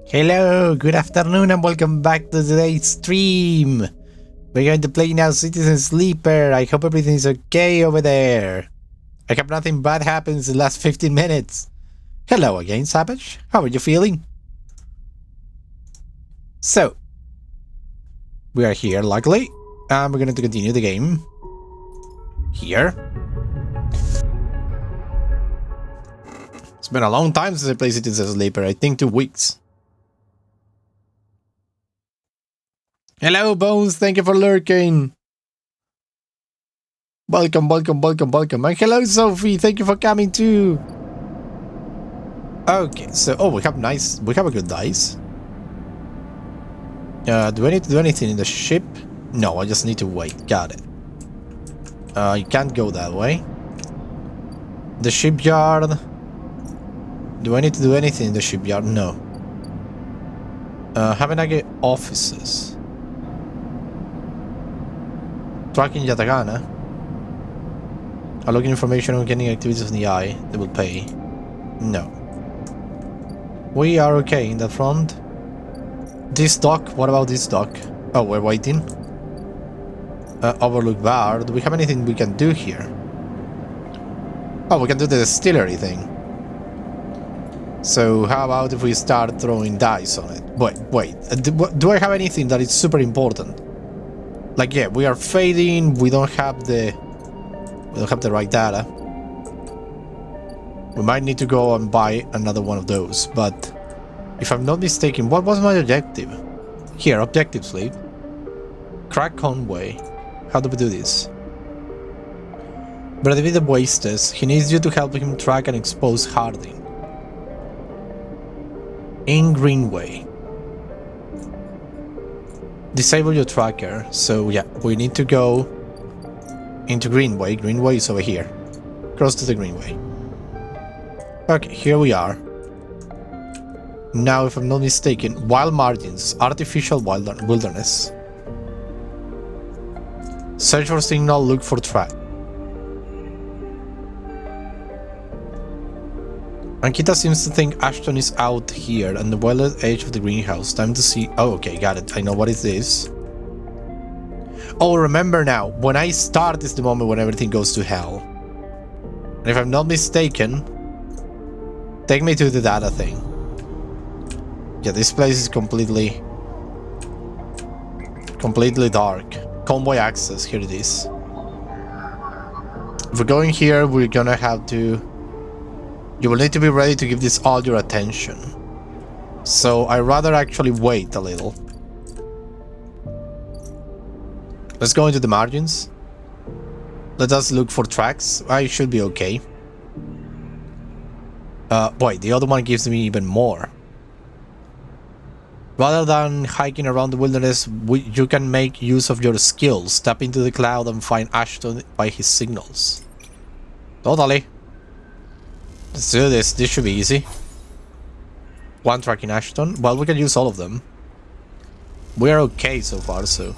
Hello, good afternoon and welcome back to today's stream. We're going to play now Citizen Sleeper. I hope everything is okay over there. I hope nothing bad happens in the last 15 minutes. Hello again, Savage. How are you feeling? So, we are here, luckily. And we're going to continue the game. Here. It's been a long time since I played Citizen Sleeper. I think 2 weeks. Hello, Bones. Thank you for lurking. Welcome, welcome, welcome, welcome. And hello, Sophie. Thank you for coming too. Okay, so we have a good dice. Do I need to do anything in the ship? No, I just need to wait. Got it. I can't go that way. The shipyard. Do I need to do anything in the shipyard? No. Haven't I get offices? Tracking Yatagana. Unlocking information on getting activities of the eye. They will pay. No. We are okay in the front. This dock. What about this dock? Oh, we're waiting. Overlook bar. Do we have anything we can do here? Oh, we can do the distillery thing. So how about if we start throwing dice on it? Wait. Do I have anything that is super important? Like, yeah, we are fading. We don't have the right data. We might need to go and buy another one of those. But if I'm not mistaken, what was my objective? Here, objective sleep. Crack Conway. How do we do this? Brady the Wastes. He needs you to help him track and expose Harding. In Greenway. Disable your tracker. So yeah, we need to go into Greenway. Greenway is over here. Cross to the Greenway. Okay, here we are. Now, if I'm not mistaken, wild margins, artificial wilderness. Search for signal, look for track. Ankita seems to think Ashton is out here on the well edge of the greenhouse. Time to see. Oh, okay, got it. I know what it is. Oh, remember now. When I start is the moment when everything goes to hell. And if I'm not mistaken, take me to the data thing. Yeah, this place is completely dark. Convoy access. Here it is. If we're going here, we're gonna have to. You will need to be ready to give this all your attention. So I'd rather actually wait a little. Let's go into the margins. Let us look for tracks. I should be okay. Boy, the other one gives me even more. Rather than hiking around the wilderness, you can make use of your skills. Tap into the cloud and find Ashton by his signals. Totally. Let's do this. This should be easy. One track in Ashton. Well, we can use all of them. We're okay so far, so.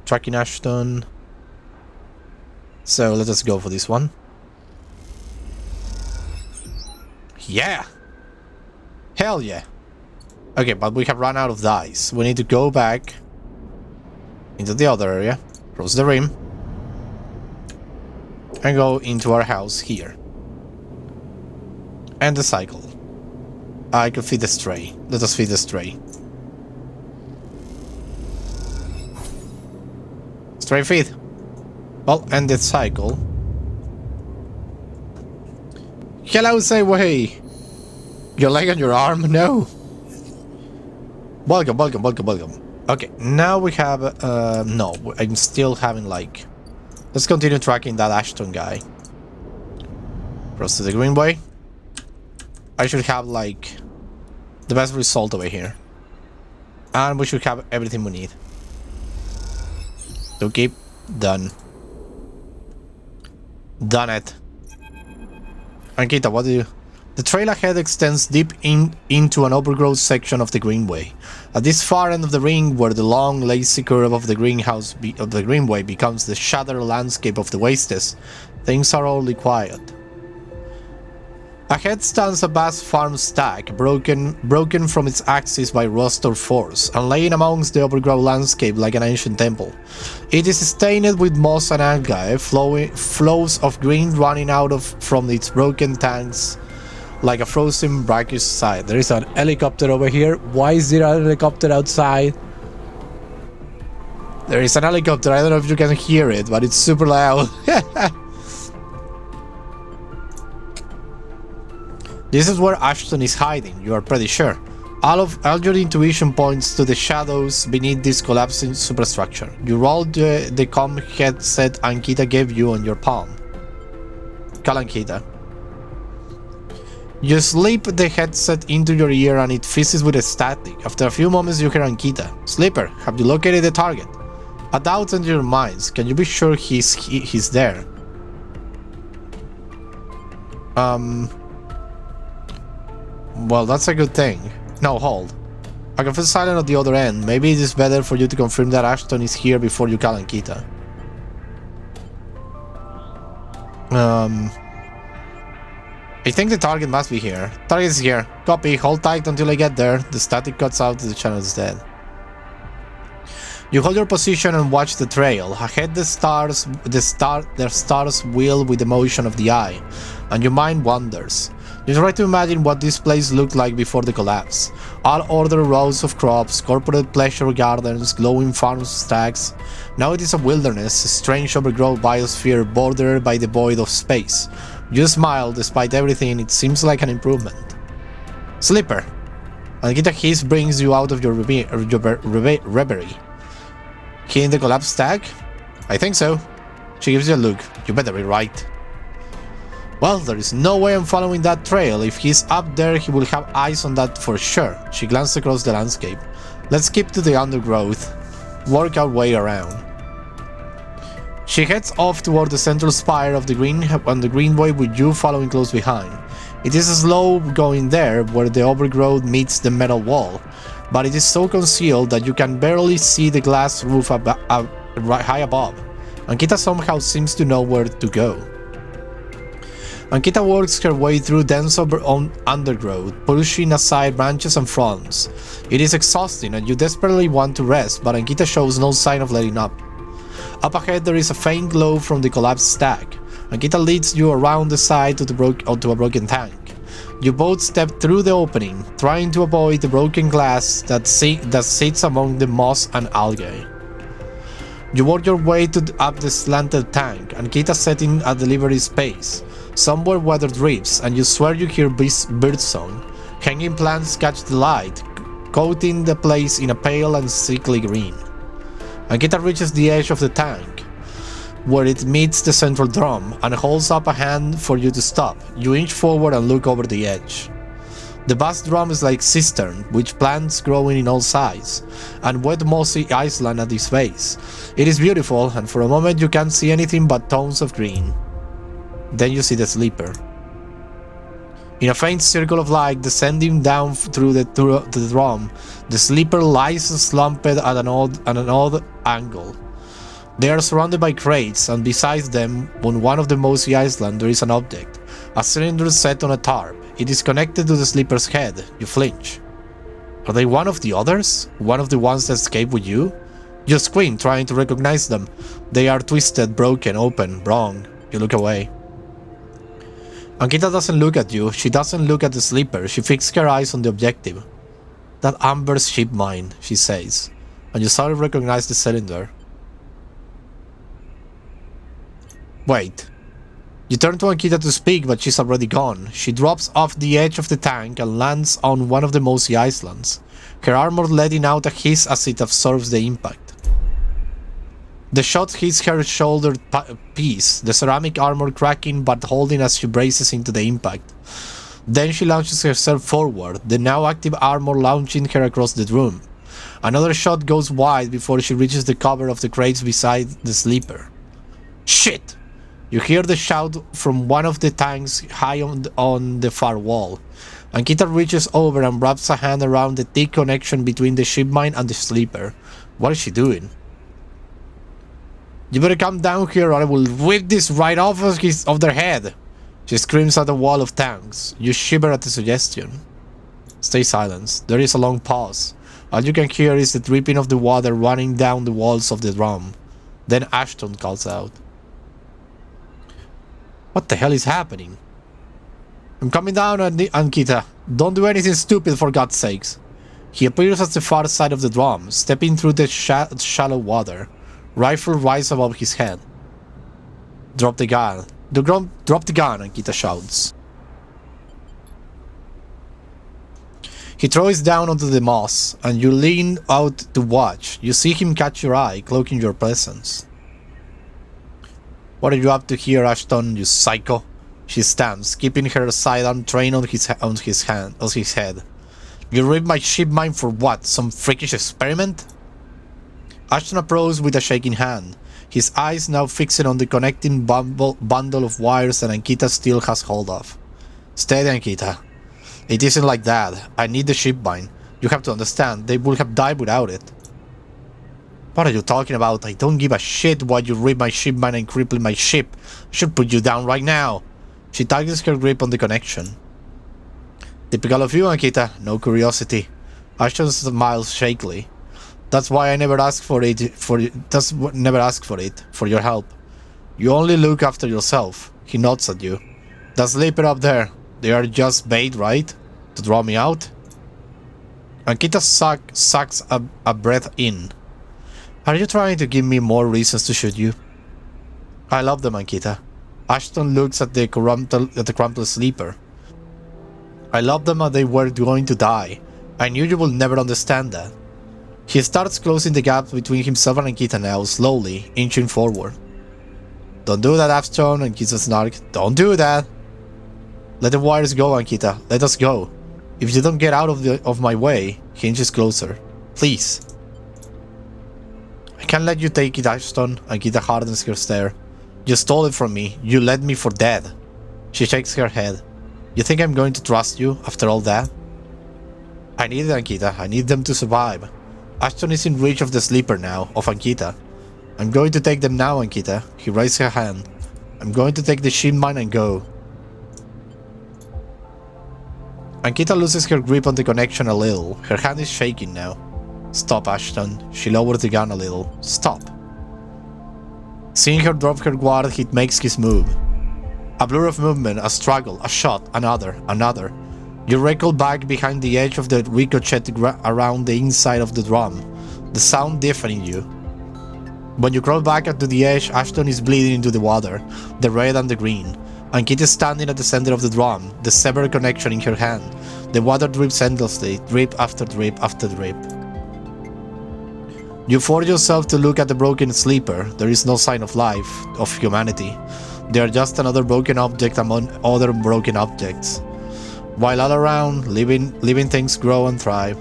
Track in Ashton. So let us go for this one. Yeah! Hell yeah! Okay, but we have run out of dice. We need to go back into the other area, cross the rim, and go into our house here. And the cycle. I could feed the stray. Let us feed the stray. Stray feed. Well, and the cycle. Hello, say way. Your leg on your arm? No. Welcome. Okay, now we have, no, I'm still having like, let's continue tracking that Ashton guy. Cross to the Greenway. I should have like, the best result over here. And we should have everything we need. To keep, done. Done it. Ankita, what do you... The trail ahead extends deep into an overgrown section of the Greenway. At this far end of the ring, where the long, lazy curve of the Greenway becomes the shattered landscape of the Wastes, things are oddly quiet. Ahead stands a vast farm stack, broken from its axis by rust or force, and laying amongst the overgrown landscape like an ancient temple. It is stained with moss and algae, flows of green running out from its broken tanks like a frozen brackish side. There is an helicopter over here. Why is there a helicopter outside? There is an helicopter. I don't know if you can hear it, but it's super loud. This is where Ashton is hiding, you are pretty sure. All your intuition points to the shadows beneath this collapsing superstructure. You rolled the comm headset Ankita gave you on your palm. Call Ankita. You slip the headset into your ear and it fizzes with a static. After a few moments you hear Ankita. Sleeper, have you located the target? A doubt in your minds. Can you be sure he's there? Well, that's a good thing. No, hold. I can feel silent at the other end. Maybe it is better for you to confirm that Ashton is here before you call Ankita. I think the target must be here. Target is here. Copy. Hold tight until I get there. The static cuts out. The channel is dead. You hold your position and watch the trail. Ahead the stars wheel with the motion of the eye, and your mind wanders. You try to imagine what this place looked like before the collapse. All ordered rows of crops, corporate pleasure gardens, glowing farm stacks. Now it is a wilderness, a strange overgrown biosphere bordered by the void of space. You smile. Despite everything, it seems like an improvement. Sleeper. Ankita hiss brings you out of your reverie. He in the collapsed stack? I think so. She gives you a look. You better be right. Well, there is no way I'm following that trail. If he's up there, he will have eyes on that for sure. She glanced across the landscape. Let's keep to the undergrowth. Work our way around. She heads off toward the central spire of the greenway with you following close behind. It is slow going there, where the overgrowth meets the metal wall, but it is so concealed that you can barely see the glass roof high above. Ankita somehow seems to know where to go. Ankita works her way through dense undergrowth, pushing aside branches and fronds. It is exhausting and you desperately want to rest, but Ankita shows no sign of letting up. Up ahead there is a faint glow from the collapsed stack. Ankita leads you around the side to a broken tank. You both step through the opening, trying to avoid the broken glass that sits among the moss and algae. You work your way up the slanted tank, Ankita setting a delivery space. Somewhere weathered drifts, and you swear you hear birdsong. Hanging plants catch the light, coating the place in a pale and sickly green. Ankita reaches the edge of the tank, where it meets the central drum, and holds up a hand for you to stop. You inch forward and look over the edge. The vast drum is like cistern, with plants growing in all sizes, and wet mossy island at its base. It is beautiful, and for a moment you can't see anything but tones of green. Then you see the sleeper. In a faint circle of light descending down through the drum, the sleeper lies slumped at an odd angle. They are surrounded by crates, and besides them, on one of the mossy islands, there is an object, a cylinder set on a tarp. It is connected to the sleeper's head. You flinch. Are they one of the others? One of the ones that escaped with you? You squint, trying to recognize them. They are twisted, broken, open, wrong. You look away. Ankita doesn't look at you. She doesn't look at the sleeper. She fixes her eyes on the objective. That amber ship mine, she says, and you suddenly recognize the cylinder. Wait. You turn to Ankita to speak, but she's already gone. She drops off the edge of the tank and lands on one of the mossy islands, her armor letting out a hiss as it absorbs the impact. The shot hits her shoulder piece, the ceramic armor cracking but holding as she braces into the impact. Then she launches herself forward, the now active armor launching her across the room. Another shot goes wide before she reaches the cover of the crates beside the sleeper. Shit! You hear the shout from one of the tanks high on the far wall. Ankita reaches over and wraps a hand around the thick connection between the ship mine and the sleeper. What is she doing? You better come down here or I will rip this right off of their head. She screams at the wall of tanks. You shiver at the suggestion. Stay silent. There is a long pause. All you can hear is the dripping of the water running down the walls of the drum. Then Ashton calls out. What the hell is happening? I'm coming down, Ankita. Don't do anything stupid, for God's sakes. He appears at the far side of the drum, stepping through the shallow water. Rifle rises above his head. Drop the gun. Drop the gun, Ankita shouts. He throws down onto the moss, and you lean out to watch. You see him catch your eye, cloaking your presence. What are you up to here, Ashton, you psycho? She stands, keeping her sidearm trained on his head. You ripped my ship mine for what? Some freakish experiment? Ashton approached with a shaking hand, his eyes now fixed on the connecting bundle of wires that Ankita still has hold of. Steady, Ankita. It isn't like that. I need the ship mine. You have to understand, they would have died without it. What are you talking about? I don't give a shit why you rip my ship mine and cripple my ship. I should put you down right now. She tightens her grip on the connection. Typical of you, Ankita. No curiosity. Ashton smiles shakily. That's why I never ask for it. Never ask for it. For your help. You only look after yourself. He nods at you. That sleeper up there. They are just bait, right? To draw me out. Ankita sucks a breath in. Are you trying to give me more reasons to shoot you? I love them, Ankita. Ashton looks at the crumpled sleeper. I love them and they were going to die. I knew you will never understand that. He starts closing the gap between himself and Ankita now, slowly, inching forward. Don't do that, Ashton, Ankita snarks. Don't do that. Let the wires go, Ankita. Let us go. If you don't get out of my way, he inches closer. Please. I can't let you take it, Ashton. Ankita hardens her stare. You stole it from me. You led me for dead. She shakes her head. You think I'm going to trust you after all that? I need it, Ankita. I need them to survive. Ashton is in reach of the sleeper now, of Ankita. I'm going to take them now, Ankita. He raises her hand. I'm going to take the ship mine and go. Ankita loses her grip on the connection a little. Her hand is shaking now. Stop, Ashton. She lowers the gun a little. Stop. Seeing her drop her guard, he makes his move. A blur of movement, a struggle, a shot, another. You wrinkle back behind the edge of the ricochet around the inside of the drum, the sound deafening you. When you crawl back to the edge, Ashton is bleeding into the water, the red and the green. Ankita is standing at the center of the drum, the severed connection in her hand. The water drips endlessly, drip after drip after drip. You force yourself to look at the broken sleeper. There is no sign of life, of humanity. They are just another broken object among other broken objects. While all around, living things grow and thrive.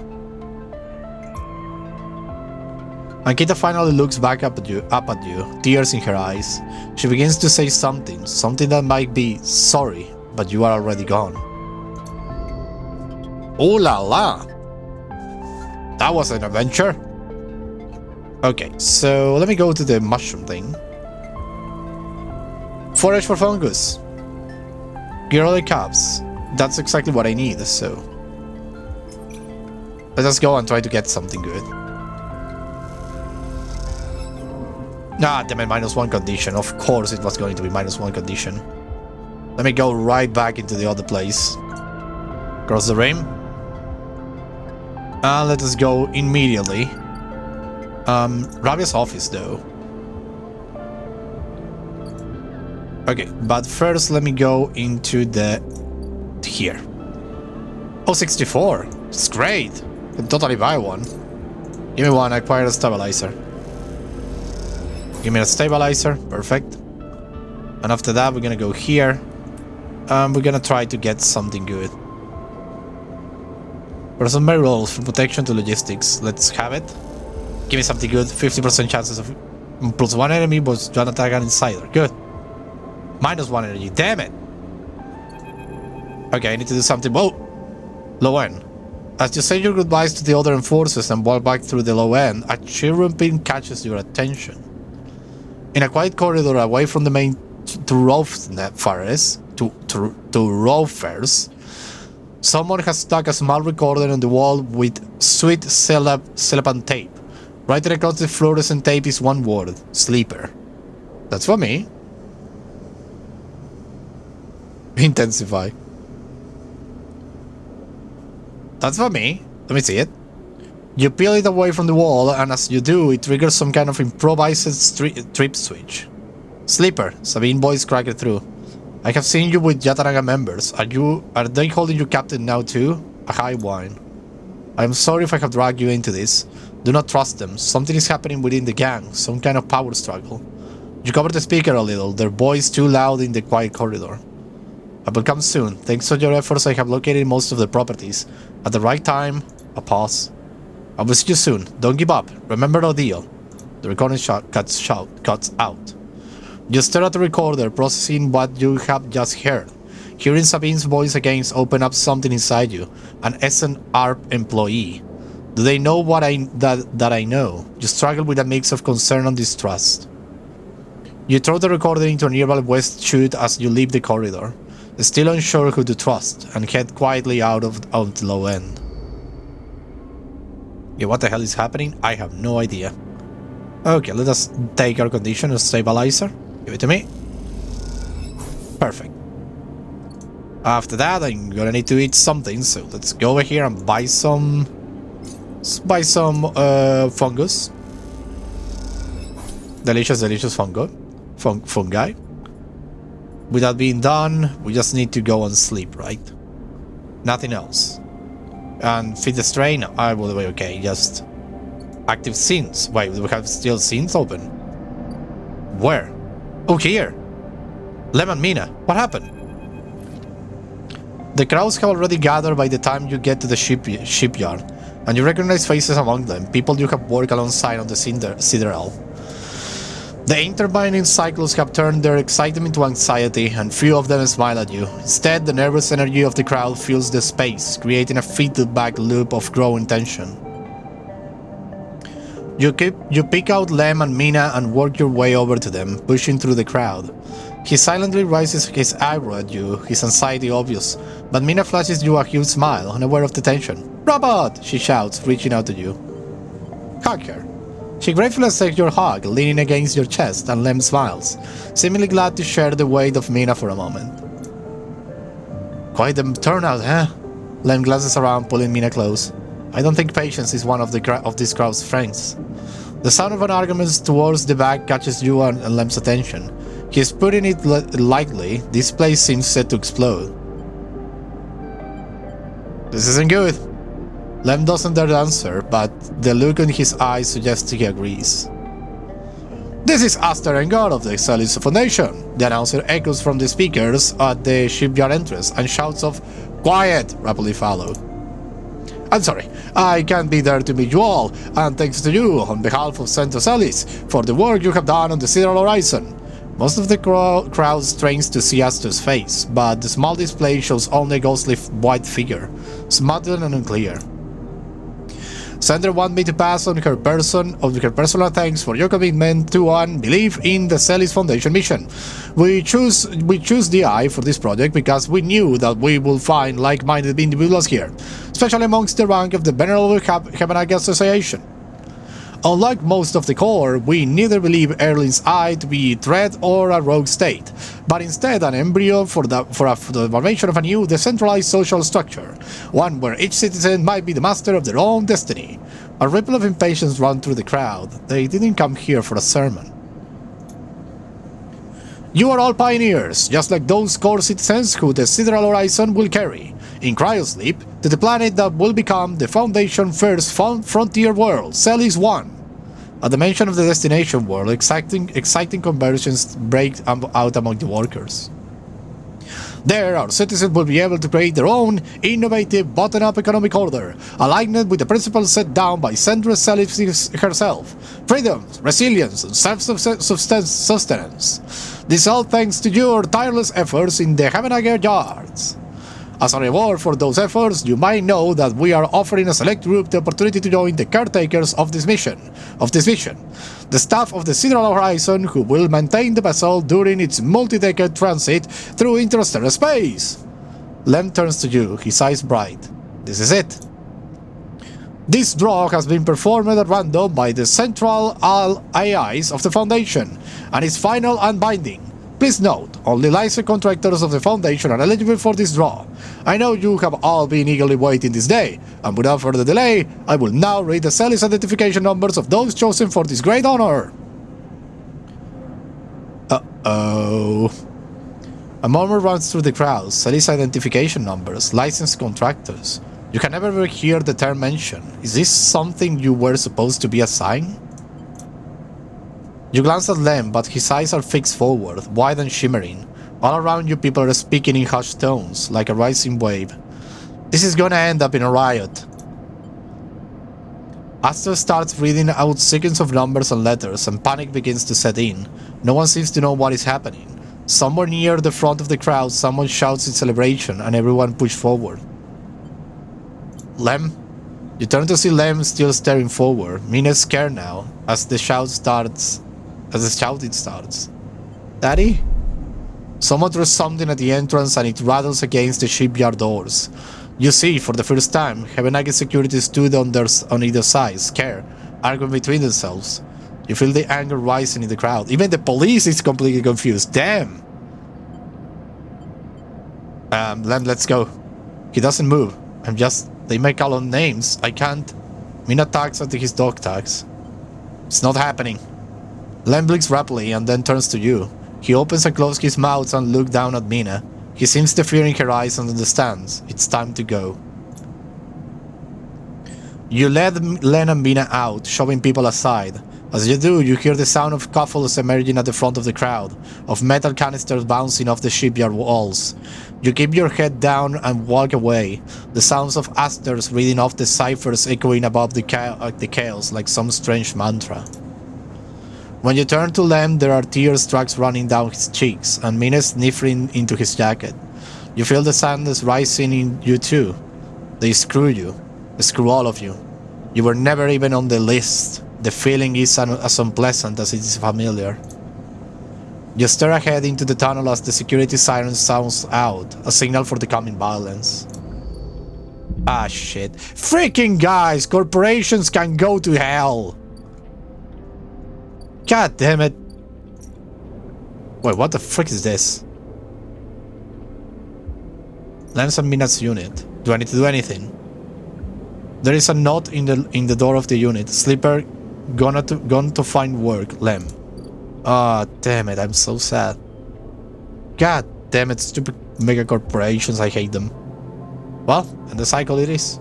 Ankita finally looks back up at you, tears in her eyes. She begins to say something that might be sorry, but you are already gone. Ooh la la! That was an adventure! Okay, so let me go to the mushroom thing. Forage for fungus. Girly cups. That's exactly what I need, so... let us go and try to get something good. Ah, damn it, -1 condition. Of course it was going to be -1 condition. Let me go right back into the other place. Cross the rim. And let us go immediately. Ravia's office though. Okay, but first let me go into the... here. Oh, 64. It's great. I can totally buy one. Give me one, acquire a stabilizer. Give me a stabilizer, perfect. And after that, we're gonna go here. We're gonna try to get something good. Personal rolls from protection to logistics. Let's have it. Give me something good. 50% chances of +1 enemy, but one attack and insider. Good. -1 energy. Damn it. Okay, I need to do something. Whoa! Low end. As you say your goodbyes to the other enforcers and walk back through the low end, a children pin catches your attention. In a quiet corridor away from the main thoroughfares, someone has stuck a small recorder on the wall with sweet cellophane tape. Right across the fluorescent tape is one word: sleeper. That's for me. Intensify. That's for me. Let me see it. You peel it away from the wall, and as you do, it triggers some kind of improvised trip switch. Sleeper, Sabine voice cracked through. I have seen you with Yataraga members. Are they holding you captive now too? A high whine. I am sorry if I have dragged you into this. Do not trust them. Something is happening within the gang, some kind of power struggle. You cover the speaker a little, their voice too loud in the quiet corridor. I will come soon. Thanks to your efforts, I have located most of the properties. At the right time, a pause. I will see you soon. Don't give up. Remember the deal. The recording cuts out. You stare at the recorder, processing what you have just heard. Hearing Sabine's voice again open up something inside you. An SNR employee. Do they know what that I know? You struggle with a mix of concern and distrust. You throw the recorder into a nearby west chute as you leave the corridor, still unsure who to trust, and head quietly out the low end. Yeah, what the hell is happening? I have no idea. Okay, let us take our condition of stabilizer. Give it to me. Perfect. After that, I'm gonna need to eat something, so let's go over here and buy some... fungus. Delicious fungi. With that being done, we just need to go and sleep, right? Nothing else. And feed the strain, I will be okay, just... Active scenes. Wait, we have still scenes open. Where? Oh, here! Lem and Mina, what happened? The crowds have already gathered by the time you get to the shipyard, and you recognize faces among them, people you have worked alongside on the Citadel. The intermining cycles have turned their excitement into anxiety, and few of them smile at you. Instead, the nervous energy of the crowd fills the space, creating a feedback loop of growing tension. You pick out Lem and Mina and work your way over to them, pushing through the crowd. He silently raises his eyebrow at you, his anxiety obvious, but Mina flashes you a huge smile, unaware of the tension. "Robot!" she shouts, reaching out to you. Hug her. She gratefully accepts your hug, leaning against your chest, and Lem smiles, seemingly glad to share the weight of Mina for a moment. Quite the turnout, huh? Lem glances around, pulling Mina close. I don't think patience is one of this crowd's strengths. The sound of an argument towards the back catches you and Lem's attention. He's putting it lightly. This place seems set to explode. This isn't good. Lem doesn't dare answer, but the look in his eyes suggests he agrees. This is Aster and God of the Celis Foundation. The announcer echoes from the speakers at the shipyard entrance, and shouts of "Quiet!" rapidly follow. I'm sorry, I can't be there to meet you all, and thanks to you, on behalf of Centro Celis, for the work you have done on the Sideral Horizon. Most of the crowd strains to see Aster's face, but the small display shows only a ghostly white figure, smothered and unclear. Sandra wants me to pass on her personal thanks for your commitment to and belief in the Celis Foundation mission. We choose DI for this project because we knew that we would find like-minded individuals here, especially amongst the rank of the Venerable Heavenage Association. Unlike most of the Corps, we neither believe Erling's Eye to be a threat or a rogue state, but instead an embryo for the formation of a new decentralized social structure, one where each citizen might be the master of their own destiny. A ripple of impatience ran through the crowd. They didn't come here for a sermon. You are all pioneers, just like those core citizens who the Sideral Horizon will carry, in cryosleep, to the planet that will become the Foundation's first frontier world, Celis 1. At the mention of the destination world, exciting conversations break out among the workers. There, our citizens will be able to create their own innovative bottom-up economic order, aligned with the principles set down by Centra Celis herself: freedom, resilience, and self-sustenance. This all thanks to your tireless efforts in the Heavenage Yards. As a reward for those efforts, you might know that we are offering a select group the opportunity to join the caretakers of this vision, the staff of the Sideral Horizon who will maintain the vessel during its multi-decade transit through interstellar space. Lem turns to you, his eyes bright. This is it. This draw has been performed at random by the central AIs of the Foundation, and is final and binding. Please note, only licensed contractors of the Foundation are eligible for this draw. I know you have all been eagerly waiting this day, and without further delay, I will now read the Celis identification numbers of those chosen for this great honor. Uh-oh. A murmur runs through the crowd. Celis identification numbers, licensed contractors. You can never hear the term mentioned. Is this something you were supposed to be assigned? You glance at Lem, but his eyes are fixed forward, wide and shimmering. All around you, people are speaking in hushed tones, like a rising wave. This is gonna end up in a riot. Aster starts reading out sequence of numbers and letters, and panic begins to set in. No one seems to know what is happening. Somewhere near the front of the crowd, someone shouts in celebration, and everyone pushes forward. Lem? You turn to see Lem still staring forward. Mina's scared now, as the shouting starts. Daddy? Someone throws something at the entrance and it rattles against the shipyard doors. You see, for the first time, Hebenagi security stood on either side, scared, arguing between themselves. You feel the anger rising in the crowd. Even the police is completely confused. Damn! Lem, let's go. He doesn't move. They may call on names. I can't. Mina tags until his dog tags. It's not happening. Lem blinks rapidly and then turns to you. He opens and closes his mouth and looks down at Mina. He seems the fear in her eyes and understands. It's time to go. You let Len and Mina out, shoving people aside. As you do, you hear the sound of couples emerging at the front of the crowd, of metal canisters bouncing off the shipyard walls. You keep your head down and walk away, the sounds of Asters reading off the ciphers echoing above the chaos like some strange mantra. When you turn to Lem, there are tear tracks running down his cheeks, and Mina sniffling into his jacket. You feel the sadness rising in you too. They screw you. They screw all of you. You were never even on the list. The feeling is as unpleasant as it is familiar. You stare ahead into the tunnel as the security siren sounds out, a signal for the coming violence. Ah shit. Freaking guys! Corporations can go to hell! God damn it. Wait, what the frick is this? Lens and Mina's unit. Do I need to do anything? There is a note in the door of the unit. Sleeper gone to find work. Lem. Ah, damn it, I'm so sad. God damn it, stupid mega corporations, I hate them. Well, and the cycle it is.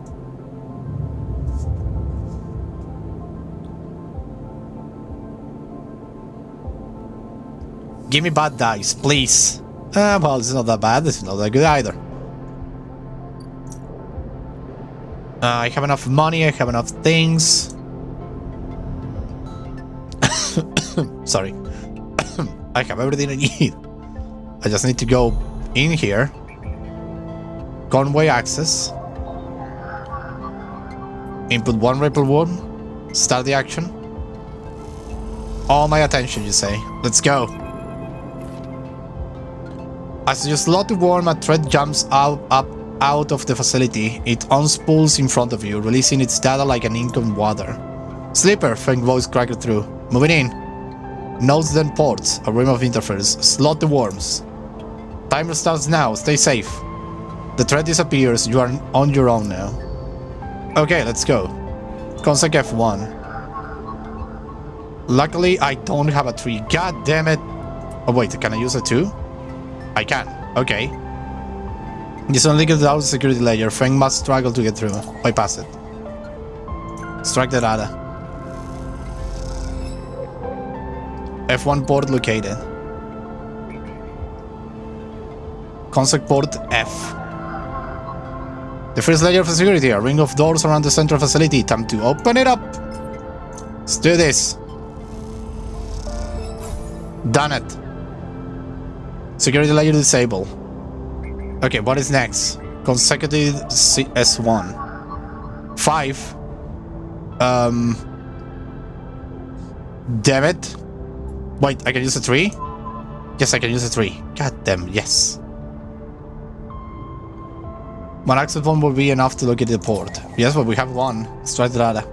Give me bad dice, please. Well, it's not that bad, it's not that good either. I have enough money, I have enough things. Sorry. I have everything I need. I just need to go in here. Convoy access. Input one ripple worm. Start the action. All my attention, you say. Let's go. As you slot the worm, a thread jumps out of the facility. It unspools in front of you, releasing its data like an ink on water. Sleeper, faint voice cracked through. Moving in. Nodes then ports, a rim of interface. Slot the worms. Timer starts now, stay safe. The thread disappears, you are on your own now. Okay, let's go. Consec F1. Luckily, I don't have a 3. God damn it. Oh wait, can I use a 2? I can. Okay. This only gets out the security layer. Feng must struggle to get through. Bypass it. Strike the data. F1 port located. Consec port F. The first layer of security, a ring of doors around the central facility. Time to open it up. Let's do this. Done it. Security layer disabled. Okay, what is next? Consecutive S1. 5. Damn it. Wait, I can use a 3? Yes, I can use a 3. God damn, yes. One access point will be enough to locate the port. Yes, but we have one. Let's try the data.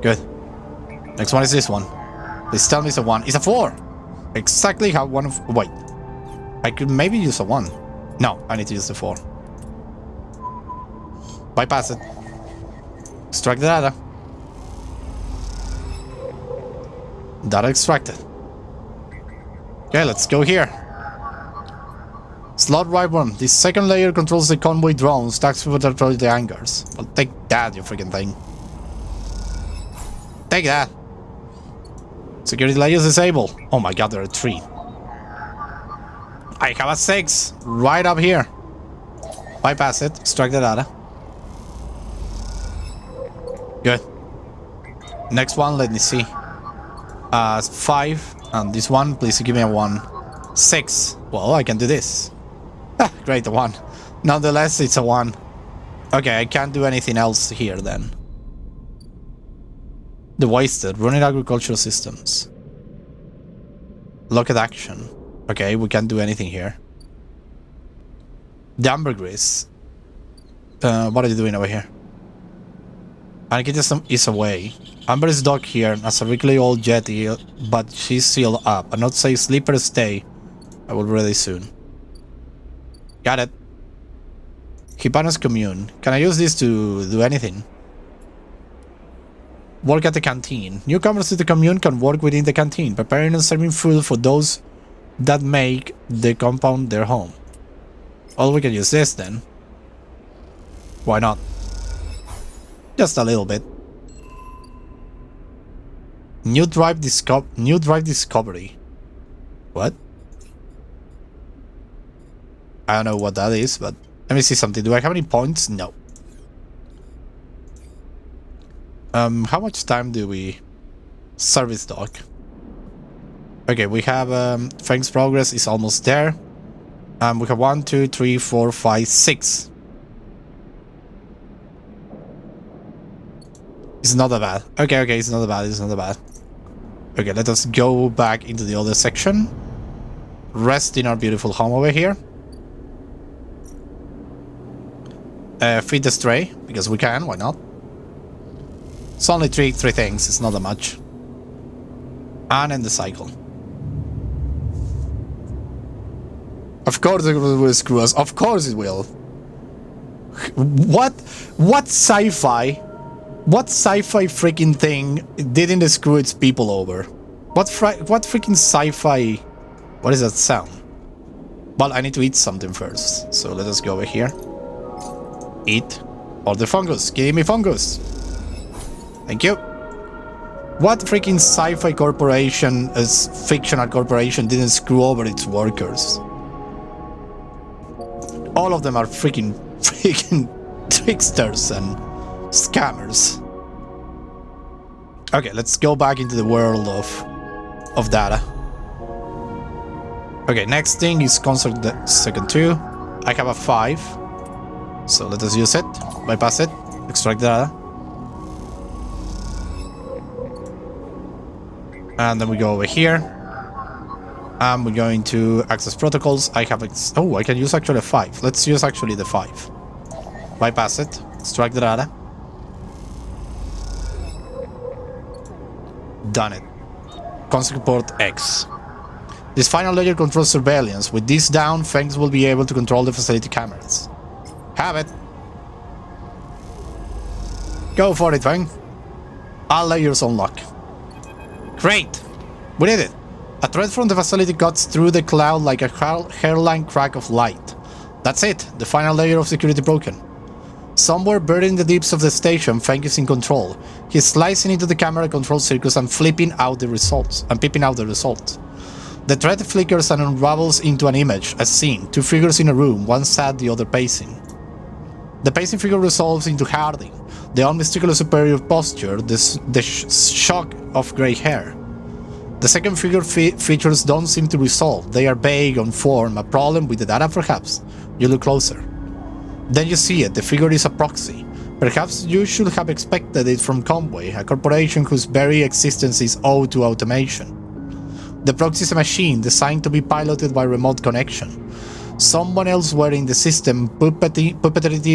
Good. Next one is this one. Please tell me it's a 1. It's a 4! Exactly how one of... Wait. I could maybe use a 1. No, I need to use the 4. Bypass it. Extract the data. Data extracted. Okay, let's go here. Slot right one. This second layer controls the convoy drones. Stacks for the hangars. Well, take that, you freaking thing. Take that. Security layers disabled. Oh my god, there are 3. I have a 6 right up here. Bypass it. Extract the data. Good. Next one, let me see. 5. And this one, please give me a 1. 6. Well, I can do this. Great, a 1. Nonetheless, it's a 1. Okay, I can't do anything else here then. The wasted. Running agricultural systems. Look at action. Okay, we can't do anything here. The ambergris. What are you doing over here? Anarchism is away. Amber is docked here as a wrinkly old jetty, but she's sealed up. And not say sleeper stay. I will be ready soon. Got it. Hipana's commune. Can I use this to do anything? Work at the canteen. Newcomers to the commune can work within the canteen, preparing and serving food for those that make the compound their home. Well, we can use this then. Why not? Just a little bit. New drive discovery. What? I don't know what that is, but let me see something. Do I have any points? No. How much time do we service dock? Okay, we have Frank's progress is almost there. We have 1, 2, 3, 4, 5, 6. It's not that bad. Okay, it's not that bad. It's not that bad. Okay, let us go back into the other section. Rest in our beautiful home over here. Feed the stray, because we can, why not? It's only three things, it's not that much. And end the cycle. Of course it will screw us, of course it will. What sci-fi freaking thing didn't screw its people over? What freaking sci-fi... What is that sound? Well, I need to eat something first, so let us go over here. Eat. Order fungus. Give me fungus. Thank you. What freaking sci-fi corporation, as fictional corporation, didn't screw over its workers? All of them are freaking tricksters and scammers. Okay, let's go back into the world of data. Okay, next thing is construct the second 2. I have a 5. So let us use it, bypass it, extract data. And then we go over here. And we're going to access protocols. I have oh, I can use actually a 5. Let's use actually the 5. Bypass it, extract the data. Done it. Construct port X. This final layer controls surveillance. With this down, Fangs will be able to control the facility cameras. Have it. Go for it, Fang. All layers unlock. Great. We did it. A thread from the facility cuts through the cloud like a hairline crack of light. That's it. The final layer of security broken. Somewhere buried in the deeps of the station, Fang is in control. He's slicing into the camera control circuits and peeping out the results. The thread flickers and unravels into an image, a scene, 2 figures in a room, one sad, the other pacing. The pacing figure resolves into Harding, the unmistakable superior posture, the shock of grey hair. The second figure features don't seem to resolve, they are vague on form, a problem with the data perhaps. You look closer. Then you see it, the figure is a proxy. Perhaps you should have expected it from Conway, a corporation whose very existence is owed to automation. The proxy is a machine designed to be piloted by remote connection. Someone elsewhere in the system puppeted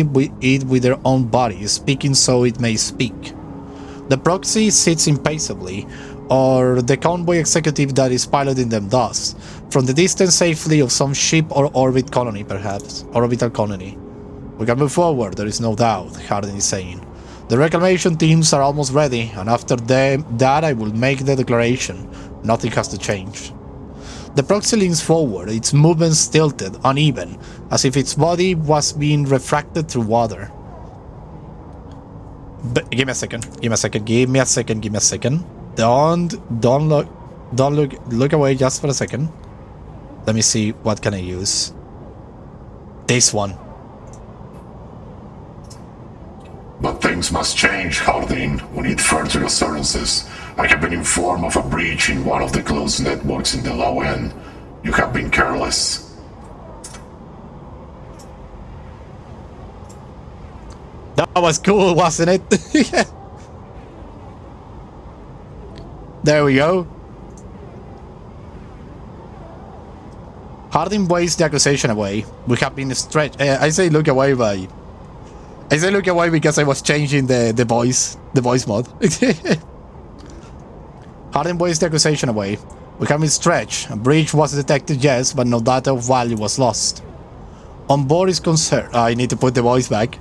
it with their own body, speaking so it may speak. The proxy sits impassively, or the convoy executive that is piloting them does, from the distance safely of some ship or orbital colony, perhaps. Orbital colony. We can move forward, there is no doubt, Hardin is saying. The reclamation teams are almost ready, and after that I will make the declaration. Nothing has to change. The proxy leans forward, its movements tilted, uneven, as if its body was being refracted through water. Give me a second. Don't look away just for a second. Let me see, what can I use? This one. But things must change, Hardin. We need further assurances. I have been informed of a breach in one of the closed networks in the low end. You have been careless. That was cool, wasn't it? There we go. Hardin waves the accusation away. We have been stretched. I say look away because I was changing the voice mod. Hardin waves the accusation away. We have been stretched. A breach was detected, yes, but no data of value was lost. On board is concerned. I need to put the voice back.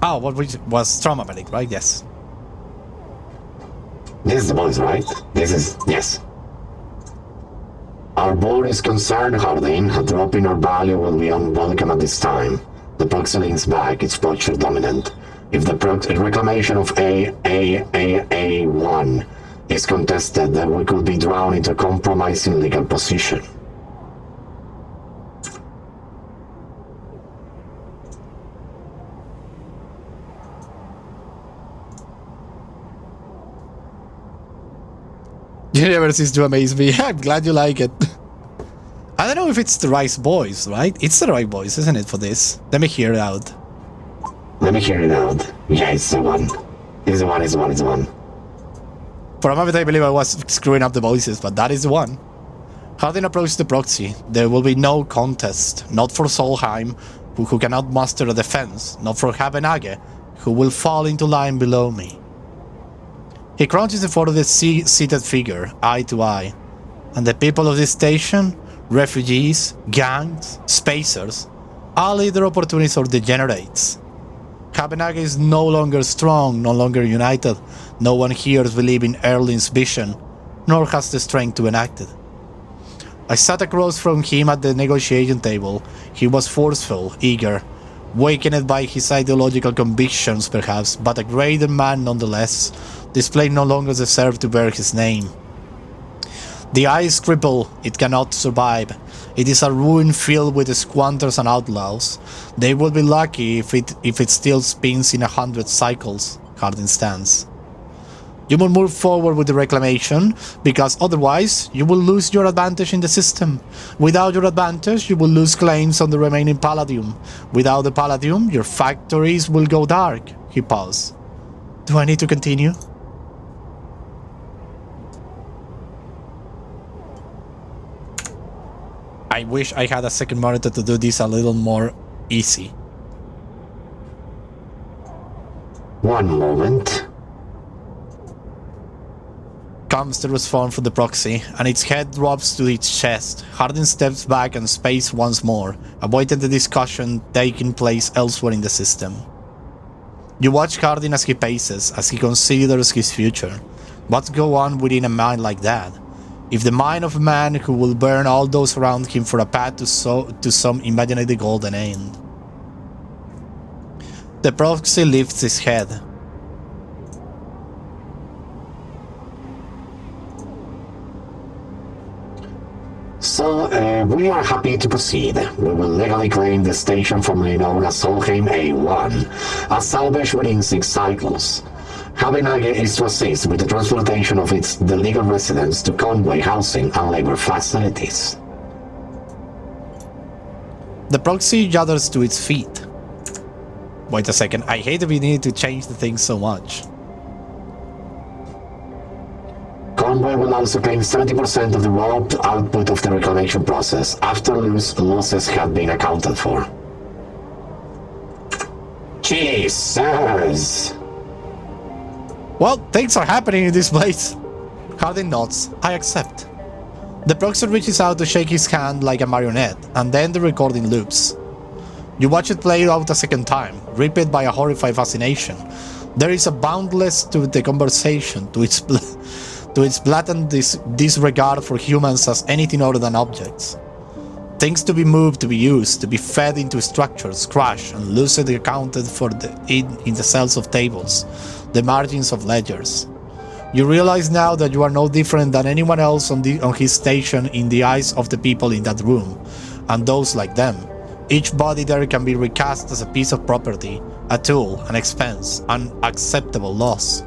Oh, what was trauma medic, right? Yes. This is the voice, right? Yes. Our board is concerned, Hardin. A drop in our value will be unwelcome at this time. The proxy leans back, its structure dominant. If the reclamation of A1 is contested, then we could be drawn into a compromising legal position. Universe to amaze me. I'm glad you like it. I don't know if it's the right voice, right? It's the right voice, isn't it, for this? Let me hear it out. Yeah, it's the one. It's the one. For a moment I believe I was screwing up the voices, but that is the one. Hardin approached the proxy. There will be no contest. Not for Solheim, who cannot muster a defense. Not for Habenage, who will fall into line below me. He crouches in front of the seated figure, eye to eye. And the people of this station, refugees, gangs, spacers, all either opportunists or degenerates. Habenage is no longer strong, no longer united. No one here believes in Erling's vision, nor has the strength to enact it. I sat across from him at the negotiation table. He was forceful, eager, wakened by his ideological convictions perhaps, but a greater man nonetheless. This place no longer deserves to bear his name. The eye is crippled, it cannot survive. It is a ruin filled with squatters and outlaws. They will be lucky if it still spins in 100 cycles, Hardin stands. You will move forward with the reclamation, because otherwise you will lose your advantage in the system. Without your advantage, you will lose claims on the remaining palladium. Without the palladium, your factories will go dark. He paused. Do I need to continue? I wish I had a second monitor to do this a little more easy. One moment. Comes the response from the proxy, and its head drops to its chest. Hardin steps back and spaces once more, avoiding the discussion taking place elsewhere in the system. You watch Hardin as he paces, as he considers his future. What goes on within a mind like that? If the mind of a man who will burn all those around him for a path to some imaginary golden end. The proxy lifts his head. So, we are happy to proceed. We will legally claim the station formerly known as Solheim A1, a salvage within 6 cycles. Habenage is to assist with the transportation of the legal residents to Conway housing and labor facilities. The proxy gathers to its feet. Wait a second, I hate that we need to change the thing so much. Conway will also claim 70% of the raw output of the reclamation process after losses have been accounted for. Jesus! Well, things are happening in this place. Hardin nods. I accept. The proxy reaches out to shake his hand like a marionette, and then the recording loops. You watch it play out a second time, gripped by a horrified fascination. There is a boundless to the conversation, to its blatant disregard for humans as anything other than objects. Things to be moved, to be used, to be fed into structures, crushed and lucidly accounted for in the cells of tables, the margins of ledgers. You realize now that you are no different than anyone else on his station in the eyes of the people in that room, and those like them. Each body there can be recast as a piece of property, a tool, an expense, an acceptable loss.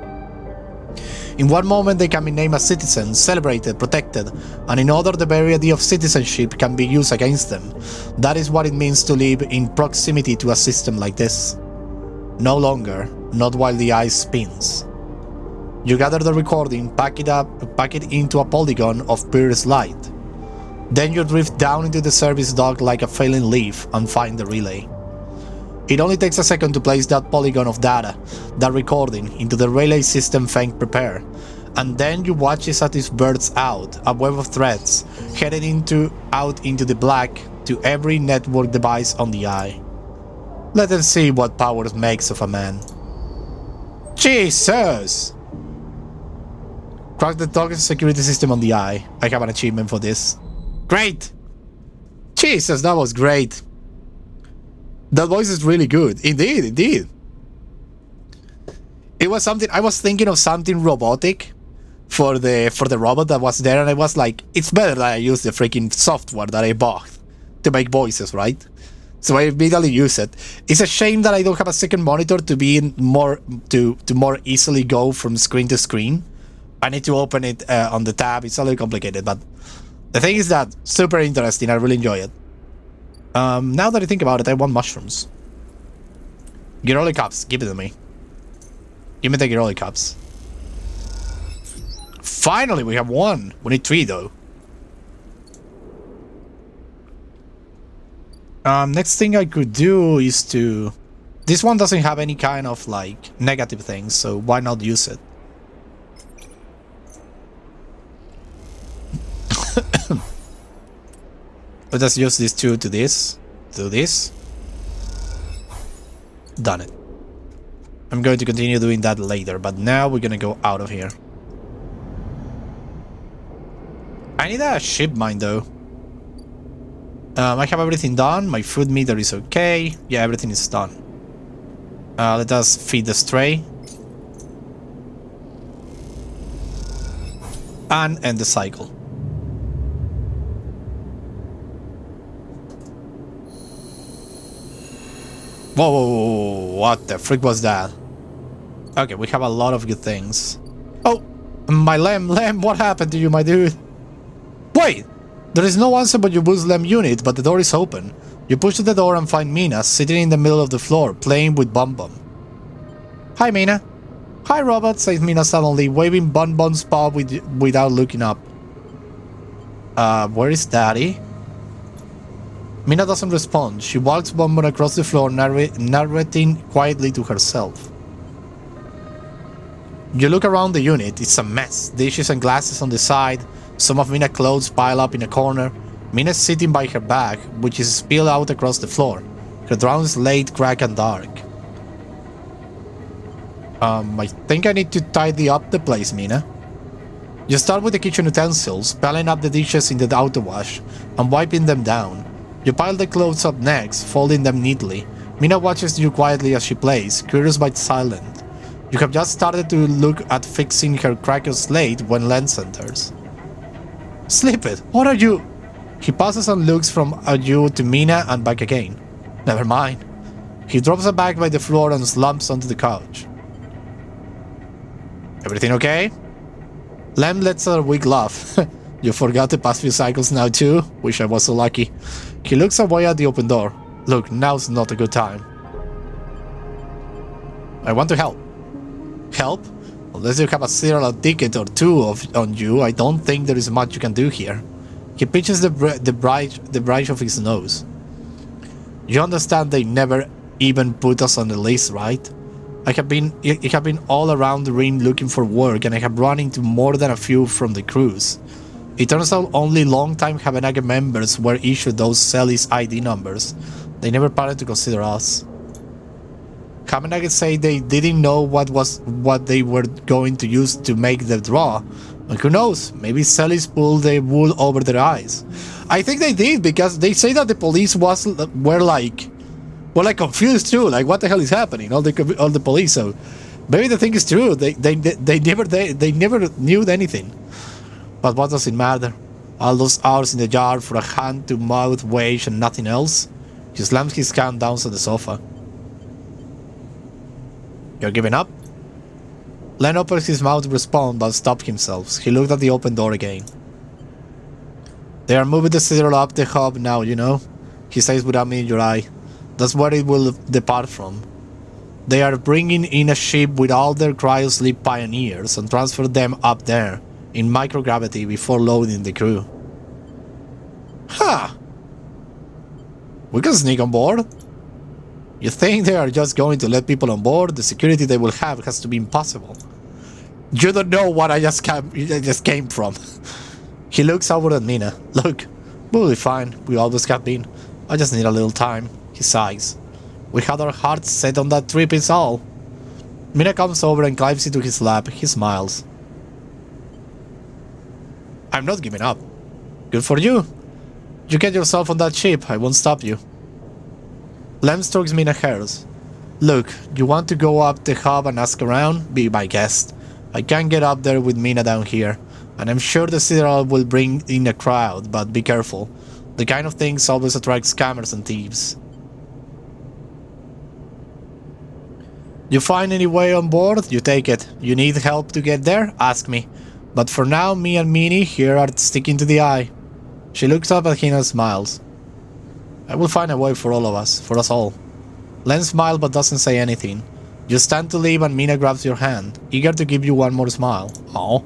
In one moment they can be named as citizens, celebrated, protected, and in other the very idea of citizenship can be used against them. That is what it means to live in proximity to a system like this. No longer, not while the eye spins. You gather the recording, pack it into a polygon of purest light. Then you drift down into the service dock like a failing leaf and find the relay. It only takes a second to place that polygon of data, that recording, into the relay system Feng prepared, and then you watch as it bursts out, a web of threads, heading out into the black to every network device on the eye. Let them see what power makes of a man. Jesus! Crack the target security system on the eye. I have an achievement for this. Great! Jesus, that was great. That voice is really good. Indeed, indeed. It was something, I was thinking of something robotic for the robot that was there, and I was like, it's better that I use the freaking software that I bought to make voices, right? So I immediately use it. It's a shame that I don't have a second monitor to be in more more easily go from screen to screen. I need to open it on the tab. It's a little complicated, but the thing is that super interesting. I really enjoy it. Now that I think about it, I want mushrooms. Giroli cups, give it to me. Give me the Giroli cups. Finally, we have one. We need 3 though. Next thing I could do is to... This one doesn't have any kind of like negative things, so why not use it? Let's use these 2 to this. Do this. Done it. I'm going to continue doing that later, but now we're gonna go out of here. I need a ship mine though. I have everything done. My food meter is okay. Yeah, everything is done. Let us feed the stray. And end the cycle. Whoa, what the frick was that? Okay, we have a lot of good things. Oh, my Lem, what happened to you, my dude? Wait! There is no answer but your boost Lem unit, but the door is open. You push the door and find Mina sitting in the middle of the floor, playing with Bum Bum. Hi, Mina. Hi, Robot, says Mina suddenly, waving Bum Bum's paw without looking up. Where is Daddy? Mina doesn't respond. She walks Bum Bum across the floor, narrating quietly to herself. You look around the unit. It's a mess. Dishes and glasses on the side. Some of Mina's clothes pile up in a corner. Mina's sitting by her bag, which is spilled out across the floor. Her drown is laid, cracked and dark. I think I need to tidy up the place, Mina. You start with the kitchen utensils, piling up the dishes in the auto wash, and wiping them down. You pile the clothes up next, folding them neatly. Mina watches you quietly as she plays, curious but silent. You have just started to look at fixing her cracked slate when Lens enters. Sleep it! What are you? He pauses and looks from you to Mina and back again. Never mind. He drops a bag by the floor and slumps onto the couch. Everything okay? Lem lets a weak laugh. You forgot the past few cycles now too? Wish I was so lucky. He looks away at the open door. Look, now's not a good time. I want to help. Help? Unless you have a serial ticket or 2 on you, I don't think there is much you can do here. He pinches the bridge of his nose. You understand they never even put us on the list, right? I have been all around the ring looking for work, and I have run into more than a few from the cruise. It turns out only long-time Habenage members were issued those Celis ID numbers. They never bothered to consider us. Habenage say they didn't know what they were going to use to make the draw. And who knows, maybe Celis pulled the wool over their eyes. I think they did, because they say that the police were like confused too, like what the hell is happening, all the police. So Maybe the thing is true. They never knew anything. But what does it matter? All those hours in the yard for a hand-to-mouth wage and nothing else? He slams his hand down on the sofa. You're giving up? Len opens his mouth to respond, but stopped himself. He looked at the open door again. They are moving the citadel up the hub now, you know? He says without meeting your eye. That's where it will depart from. They are bringing in a ship with all their cryosleep pioneers and transfer them up there, in microgravity, before loading the crew. Huh. We can sneak on board. You think they are just going to let people on board? The security they will have has to be impossible. You don't know what I just came from. He looks over at Mina. Look, we'll be fine. We always have been. I just need a little time. He sighs. We had our hearts set on that trip is all. Mina comes over and climbs into his lap. He smiles. I'm not giving up. Good for you. You get yourself on that ship. I won't stop you. Lem strokes Mina hairs. Look, you want to go up the hub and ask around? Be my guest. I can't get up there with Mina down here. And I'm sure the Citadel will bring in a crowd, but be careful. The kind of things always attracts scammers and thieves. You find any way on board? You take it. You need help to get there? Ask me. But for now, me and Minnie here are sticking to the eye. She looks up at him and smiles. I will find a way for all of us, for us all. Len smiles but doesn't say anything. You stand to leave and Mina grabs your hand, eager to give you one more smile. Oh.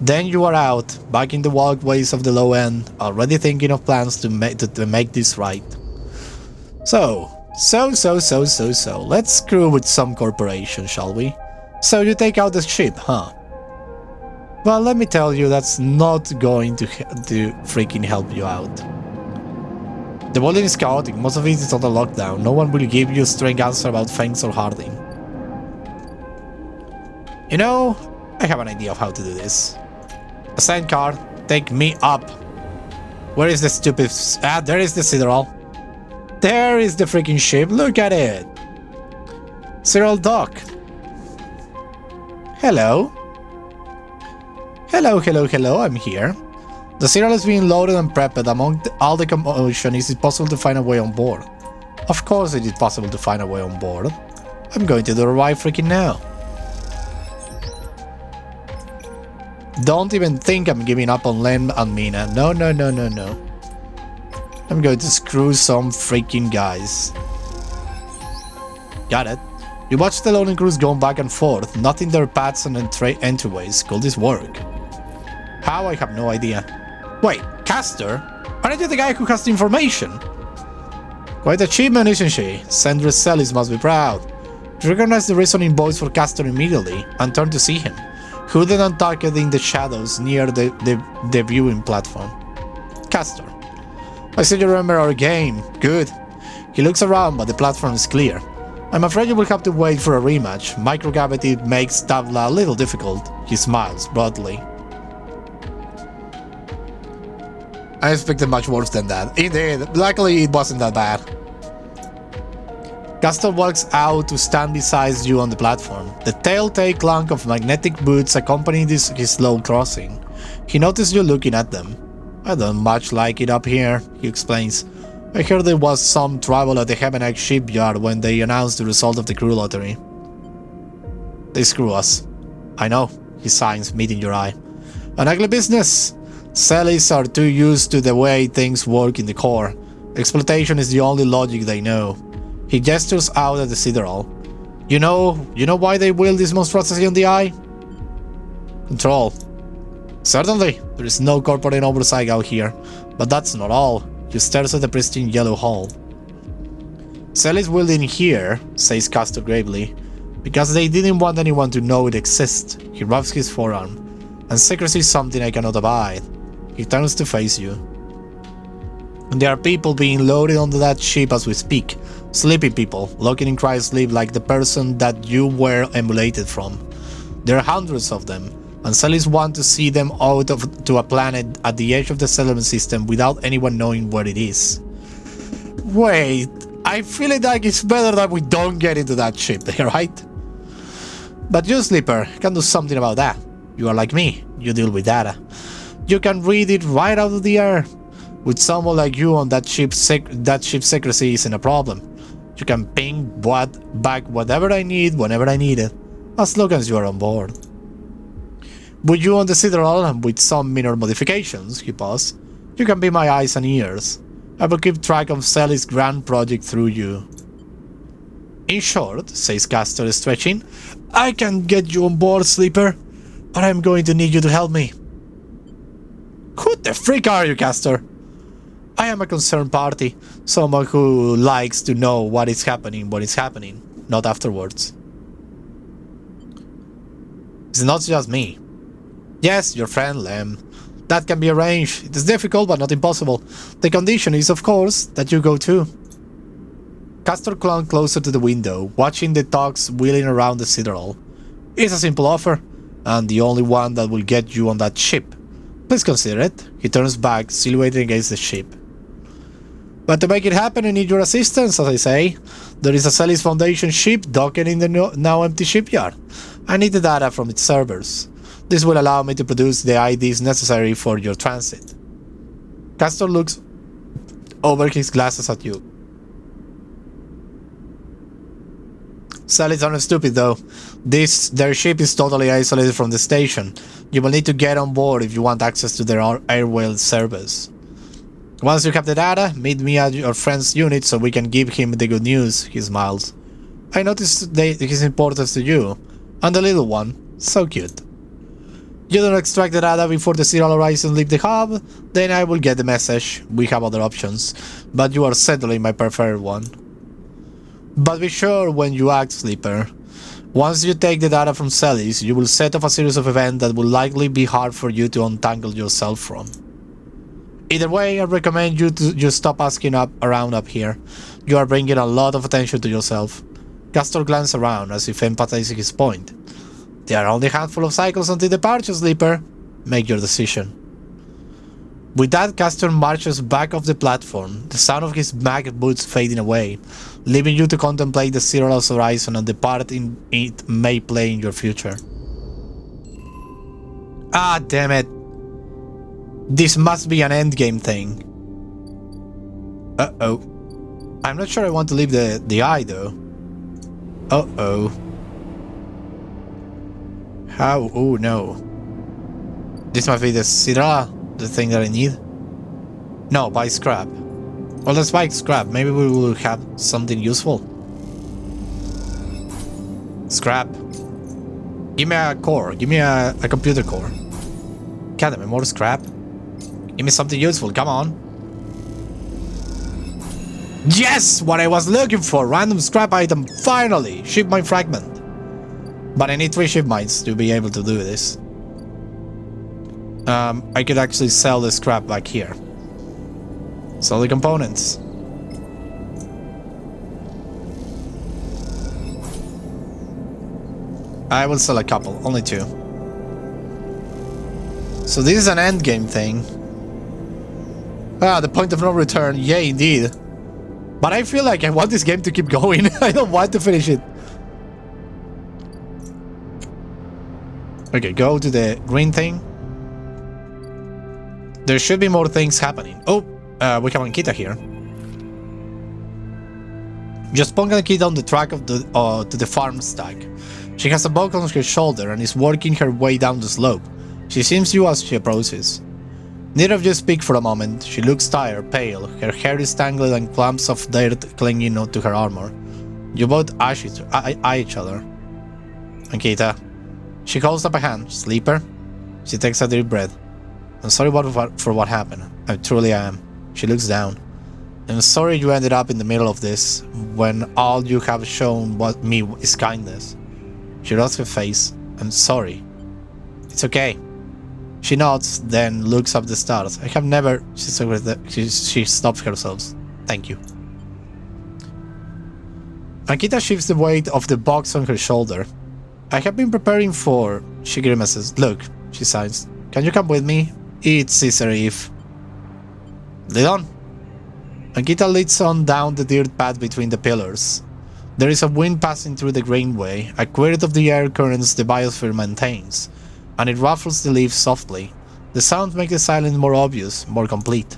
Then you are out, back in the walkways of the low end, already thinking of plans to make this right. So, let's screw with some corporation, shall we? So you take out the ship, huh? Well, let me tell you, that's not going to freaking help you out. The building is chaotic, most of it is under lockdown, no one will give you a straight answer about Fangs or Harding. You know, I have an idea of how to do this. Assign car, take me up. Where is the stupid... Ah, there is the Citadel. There is the freaking ship, look at it. Citadel dock. Hello. Hello, I'm here. The Citadel is being loaded and prepped. Among all the commotion, is it possible to find a way on board? Of course it is possible to find a way on board. I'm going to do it right freaking now. Don't even think I'm giving up on Len and Mina. No. I'm going to screw some freaking guys. Got it. You watch the loading crews going back and forth, noting their paths and entryways. Could this work? How? I have no idea. Wait, Castor? Aren't you the guy who has the information? Quite achievement, isn't she? Sandra Celis must be proud. You recognize the reasoning voice for Castor immediately and turn to see him, hooded and tucked in the shadows near the viewing platform. Castor. I see you remember our game. Good. He looks around, but the platform is clear. I'm afraid you will have to wait for a rematch. Microgravity makes Tabla a little difficult. He smiles broadly. I expected much worse than that. Indeed, luckily it wasn't that bad. Castor walks out to stand beside you on the platform. The telltale clunk of magnetic boots accompanying his slow crossing. He noticed you looking at them. I don't much like it up here, he explains. I heard there was some trouble at the Heaven Egg shipyard when they announced the result of the crew lottery. They screw us. I know, he sighs, meeting your eye. An ugly business. Celis are too used to the way things work in the core. Exploitation is the only logic they know. He gestures out at the Citadel. You know why they wield this monstrosity on the eye? Control. Certainly, there is no corporate oversight out here, but that's not all. He stares at the pristine yellow hull. Celis willed in here, says Castor gravely, because they didn't want anyone to know it exists. He rubs his forearm. And secrecy is something I cannot abide. He turns to face you. And there are people being loaded onto that ship as we speak. Sleepy people, looking in cryosleep like the person that you were emulated from. There are hundreds of them, and Celis want to see them out to a planet at the edge of the settlement system without anyone knowing where it is. Wait, I feel like it's better that we don't get into that ship, right? But you, Sleeper, can do something about that. You are like me, you deal with data. You can read it right out of the air. With someone like you on that ship secrecy isn't a problem. You can ping back whatever I need whenever I need it, as long as you are on board. With you on the Citadel and with some minor modifications, he paused, you can be my eyes and ears. I will keep track of Sally's grand project through you. In short, says Castor, stretching, I can get you on board, Sleeper, but I'm going to need you to help me. Who the freak are you, Castor? I am a concerned party, someone who likes to know what is happening when it's happening, not afterwards. It's not just me. Yes, your friend Lem. That can be arranged. It is difficult, but not impossible. The condition is, of course, that you go too. Castor clung closer to the window, watching the dogs wheeling around the Citadel. It's a simple offer, and the only one that will get you on that ship. Please consider it. He turns back, silhouetted against the ship. But to make it happen, I need your assistance, as I say. There is a Celis Foundation ship docking in the now empty shipyard. I need the data from its servers. This will allow me to produce the IDs necessary for your transit. Castor looks over his glasses at you. Celis aren't stupid though. Their ship is totally isolated from the station. You will need to get on board if you want access to their airwheel service. Once you have the data, meet me at your friend's unit so we can give him the good news, he smiles. I noticed his importance to you, and the little one, so cute. You don't extract the data before the Citadel arrives and leave the hub, then I will get the message. We have other options, but you are certainly my preferred one. But be sure when you act, Sleeper. Once you take the data from Celis, you will set off a series of events that will likely be hard for you to untangle yourself from. Either way, I recommend you to just stop asking around up here. You are bringing a lot of attention to yourself. Castor glanced around as if emphasizing his point. There are only a handful of cycles until departure, Sleeper. Make your decision. With that, Castor marches back off the platform, the sound of his mag boots fading away, leaving you to contemplate the Citadel's horizon and the part it may play in your future. Ah, damn it. This must be an endgame thing. Uh-oh. I'm not sure I want to leave the eye, though. Uh-oh. How? Oh, no. This must be the Citadel, the thing that I need. No, buy scrap. Well, let's buy scrap. Maybe we will have something useful. Scrap. Give me a core. Give me a computer core. God damn it, more scrap. Give me something useful, come on. Yes! What I was looking for! Random scrap item, finally! Ship mine fragment. But I need 3 ship mines to be able to do this. I could actually sell the scrap back here. Sell the components. I will sell a couple, only 2. So this is an endgame thing. Ah, the point of no return. Yeah, indeed. But I feel like I want this game to keep going. I don't want to finish it. Okay, go to the green thing. There should be more things happening. Oh, we have Ankita here. Just point Ankita on the track of the to the farm stack. She has a box on her shoulder and is working her way down the slope. She sees you as she approaches. Neither of you speak for a moment. She looks tired, pale. Her hair is tangled and clumps of dirt clinging to her armor. You both eye each other. Ankita. She holds up a hand. Sleeper? She takes a deep breath. I'm sorry for what happened. I truly am. She looks down. I'm sorry you ended up in the middle of this, when all you have shown me is kindness. She rubs her face. I'm sorry. It's okay. She nods, then looks up the stars. I have never... She stops herself. Thank you. Ankita shifts the weight of the box on her shoulder. I have been preparing for... She grimaces. Look, she sighs. Can you come with me? It's easier if... Lead on. Ankita leads on down the dirt path between the pillars. There is a wind passing through the grainway, a query of the air currents the biosphere maintains, and it ruffles the leaves softly. The sound makes the silence more obvious, more complete.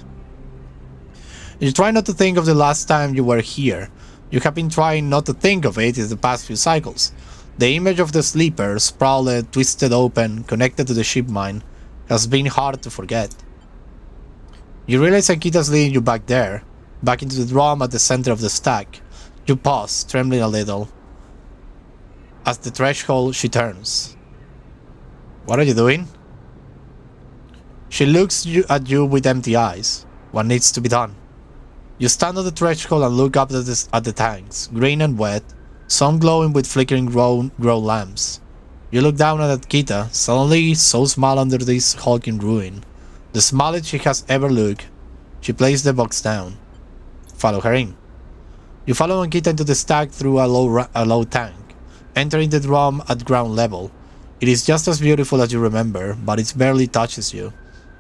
You try not to think of the last time you were here. You have been trying not to think of it in the past few cycles. The image of the sleeper, sprawled, twisted open, connected to the ship mine, has been hard to forget. You realize Akita's leading you back there, back into the drum at the center of the stack. You pause, trembling a little. At the threshold, she turns. What are you doing? She looks at you with empty eyes. What needs to be done? You stand at the threshold and look up at the tanks, green and wet, some glowing with flickering grow lamps. You look down at Akita, suddenly so small under this hulking ruin. The smallest she has ever looked. She places the box down. Follow her in. You follow Akita into the stack through a low tank, entering the drum at ground level. It is just as beautiful as you remember, but it barely touches you.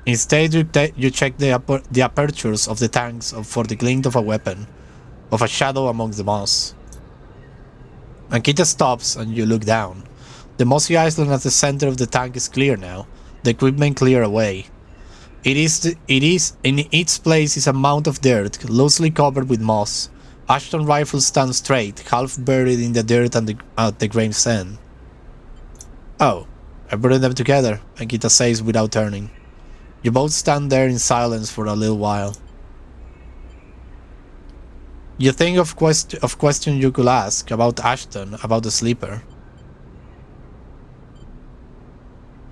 Instead, you check the apertures of the tanks for the glint of a weapon, of a shadow amongst the moss. Akita stops and you look down. The mossy island at the center of the tank is clear now, the equipment clear away. In its place is a mound of dirt, loosely covered with moss. Ashton rifles stand straight, half buried in the dirt at the grave's end. Oh, I brought them together, Akita says without turning. You both stand there in silence for a little while. You think of questions you could ask about Ashton, about the sleeper.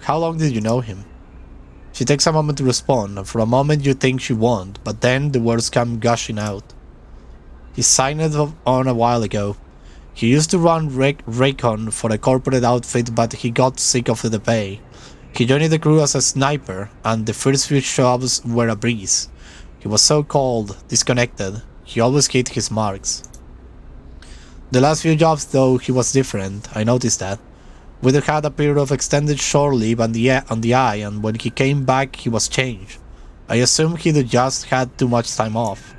How long did you know him? She takes a moment to respond, and for a moment you think she won't, but then the words come gushing out. He signed on a while ago. He used to run recon for a corporate outfit, but he got sick of the pay. He joined the crew as a sniper, and the first few jobs were a breeze. He was so cold, disconnected. He always hit his marks. The last few jobs, though, he was different. I noticed that. We had a period of extended shore leave on the eye, and when he came back, he was changed. I assumed he'd just had too much time off.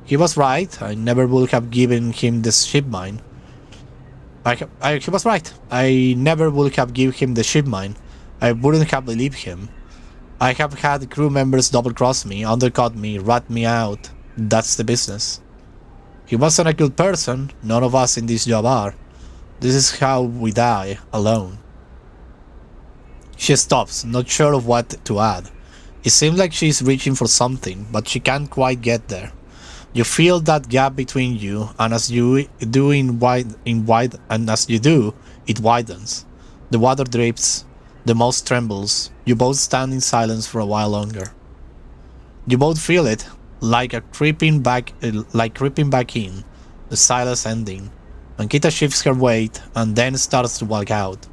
He was right. I never would have given him the ship mine. He was right. I never would have given him the ship mine. I wouldn't have believed him. I have had crew members double-cross me, undercut me, rat me out. That's the business. He wasn't a good person. None of us in this job are. This is how we die, alone. She stops, not sure of what to add. It seems like she's reaching for something, but she can't quite get there. You feel that gap between you, and as you do it widens. The water drips. The moss trembles. You both stand in silence for a while longer. You both feel it, like creeping back in. The silence ending. Akita shifts her weight and then starts to walk out.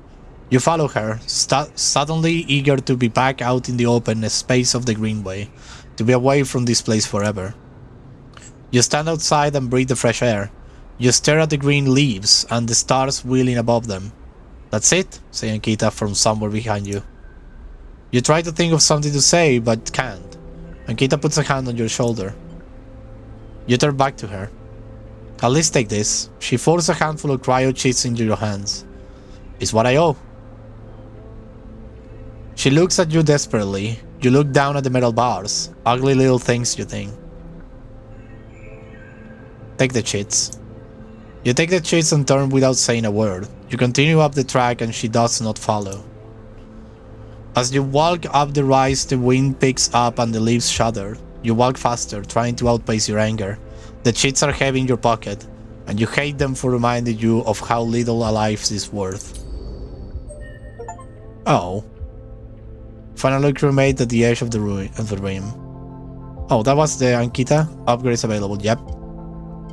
You follow her, suddenly eager to be back out in the open space of the greenway, to be away from this place forever. You stand outside and breathe the fresh air. You stare at the green leaves and the stars wheeling above them. That's it, says Akita from somewhere behind you. You try to think of something to say, but can't. Akita puts a hand on your shoulder. You turn back to her. At least take this. She forces a handful of cryo cheats into your hands. It's what I owe. She looks at you desperately. You look down at the metal bars. Ugly little things, you think. Take the cheats. You take the cheats and turn without saying a word. You continue up the track and she does not follow. As you walk up the rise, the wind picks up and the leaves shudder. You walk faster, trying to outpace your anger. The cheats are heavy in your pocket, and you hate them for reminding you of how little a life is worth. Oh. Finally cremate at the edge of the rim. Oh, that was the Akita. Upgrades available, yep.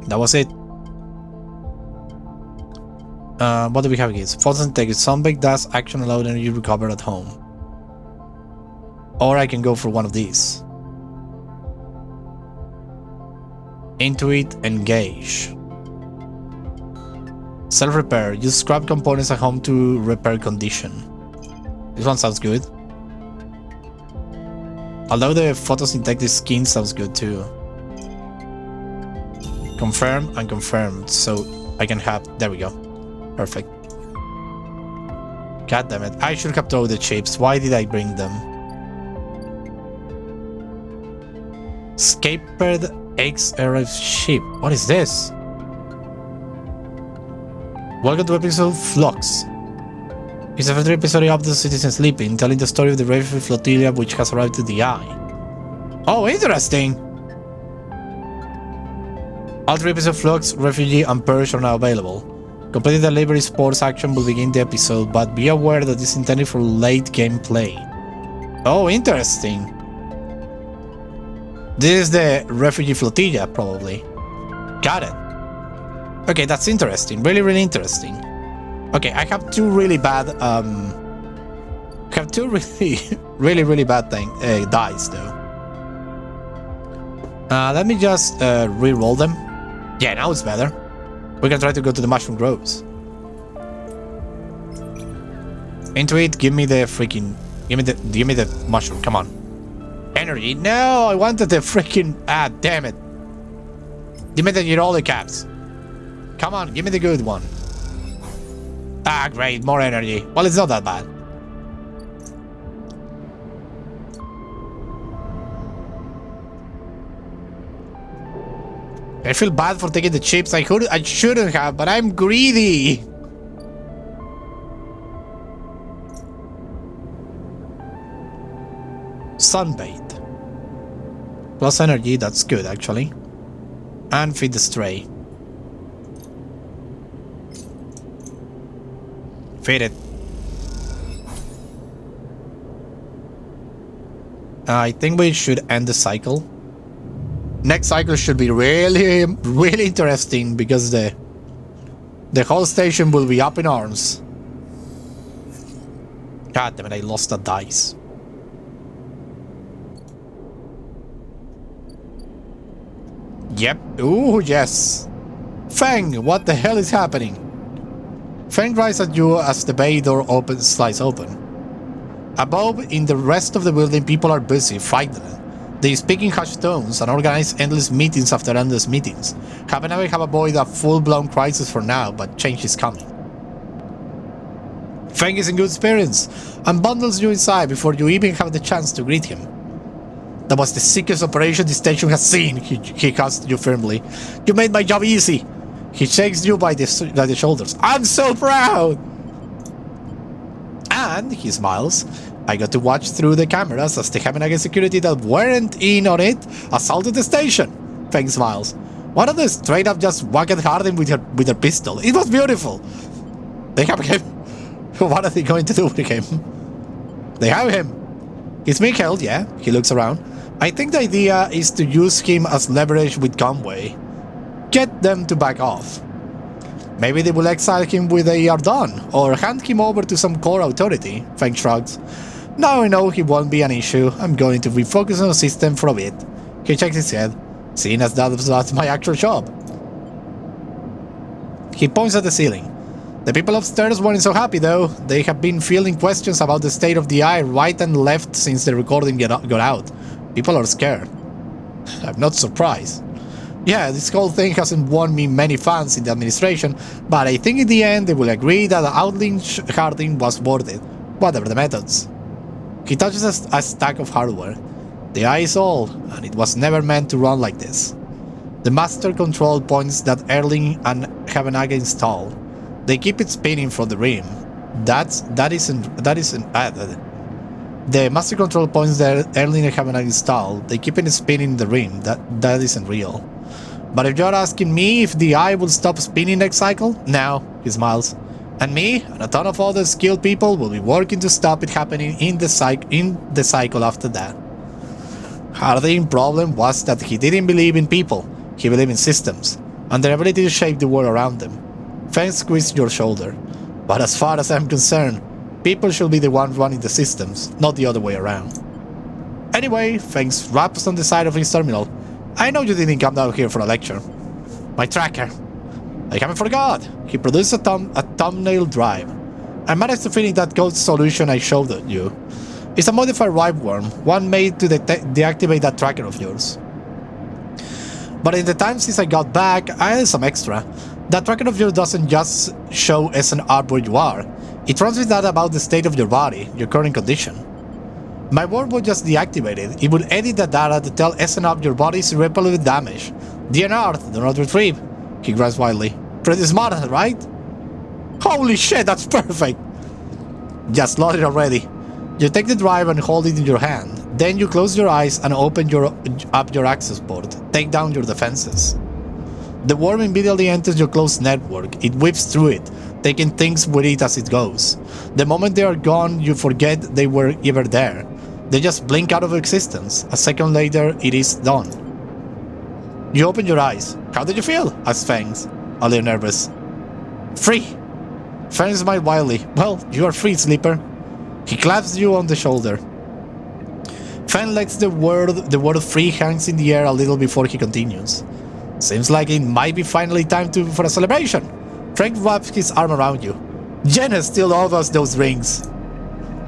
That was it. What do we have here? Photosynthetic, sunbaked dust, action allowed energy recovered at home. Or I can go for one of these. Intuit, engage. Self-repair, use scrap components at home to repair condition. This one sounds good. Although the photosynthetic skin sounds good too. Confirm and confirm. So I can have... There we go. Perfect. God damn it. I should have thrown the chips. Why did I bring them? Scapered eggs arrive ship. What is this? Welcome to episode Flux. It's a further episode of the Citizen Sleeping, telling the story of the refugee flotilla which has arrived to the Eye. Oh, interesting! All 3 episodes of Flux, Refugee, and Purge are now available. Completing the delivery sports action will begin the episode, but be aware that it's intended for late gameplay. Oh, interesting. This is the Refugee Flotilla, probably. Got it. Okay, that's interesting. Really, really interesting. Okay, I have 2 really bad, really bad dice, though. Let me just, re-roll them. Yeah, now it's better. We can try to go to the Mushroom Groves. Into it, give me the freaking... Give me the mushroom, come on. Energy, no, I wanted the freaking... Ah, damn it. Give me the hydraulic caps. Come on, give me the good one. Ah, great, more energy. Well, it's not that bad. I feel bad for taking the chips. I shouldn't have, but I'm greedy. Sunbait. Plus energy, that's good actually. And feed the stray. Feed it. I think we should end the cycle. Next cycle should be really interesting because the whole station will be up in arms. God damn it, I lost a dice. Yep. Ooh, yes. Feng, what the hell is happening? Feng cries at you as the bay door slides open. Above, in the rest of the building, people are busy, frightened. They speak in hushed tones and organize endless meetings after endless meetings. Haven't ever have avoided a full-blown crisis for now, but change is coming. Feng is in good spirits and bundles you inside before you even have the chance to greet him. That was the sickest operation this station has seen, he calls you firmly. You made my job easy. He shakes you by the shoulders. I'm so proud! And he smiles. I got to watch through the cameras as the Copenhagen security that weren't in on it assaulted the station. Feng smiles. One of them straight up just whacked Harding with her pistol. It was beautiful. They have him. What are they going to do with him? They have him. He's being held, yeah. He looks around. I think the idea is to use him as leverage with Conway. Get them to back off. Maybe they will exile him when they are done, or hand him over to some core authority, Feng shrugs. Now I know he won't be an issue. I'm going to refocus on the system for a bit. He shakes his head, seeing as that's my actual job. He points at the ceiling. The people upstairs weren't so happy though. They have been fielding questions about the state of the Eye right and left since the recording got out. People are scared. I'm not surprised. Yeah, this whole thing hasn't won me many fans in the administration, but I think in the end they will agree that outling Harding was worth it, whatever the methods. He touches a stack of hardware. The Eye is old, and it was never meant to run like this. The master control points that Erling and Havenaga installed. They keep it spinning from the rim. The master control points that Erling and Havenaga installed. They keep it spinning in the rim. That isn't real. But if you're asking me if the Eye will stop spinning next cycle, no, he smiles. And me and a ton of other skilled people will be working to stop it happening in the cycle after that. Harding's problem was that he didn't believe in people, he believed in systems, and their ability to shape the world around them. Feng squeezed your shoulder. But as far as I'm concerned, people should be the ones running the systems, not the other way around. Anyway, Feng raps on the side of his terminal. I know you didn't come down here for a lecture. My tracker. I haven't forgot. He produced a thumbnail drive. I managed to finish that code solution I showed you. It's a modified ripeworm, one made to deactivate that tracker of yours. But in the time since I got back, I added some extra. That tracker of yours doesn't just show SNR where you are, it transmits data about the state of your body, your current condition. My ward was just deactivated. It will edit the data to tell SNR your body is irreparably damaged. DNR, do not retrieve. He grunts wildly. Pretty smart, right? Holy shit, that's perfect! Just loaded already. You take the drive and hold it in your hand. Then you close your eyes and open up your access port. Take down your defenses. The worm immediately enters your closed network. It whips through it, taking things with it as it goes. The moment they are gone, you forget they were ever there. They just blink out of existence. A second later, it is done. You open your eyes. How did you feel? Asks Fangs, a little nervous. Free! Fangs smiled wildly. Well, you are free, Sleeper. He claps you on the shoulder. Fang lets the word free hangs in the air a little before he continues. Seems like it might be finally time for a celebration. Frank wraps his arm around you. Jenna still owes us those rings.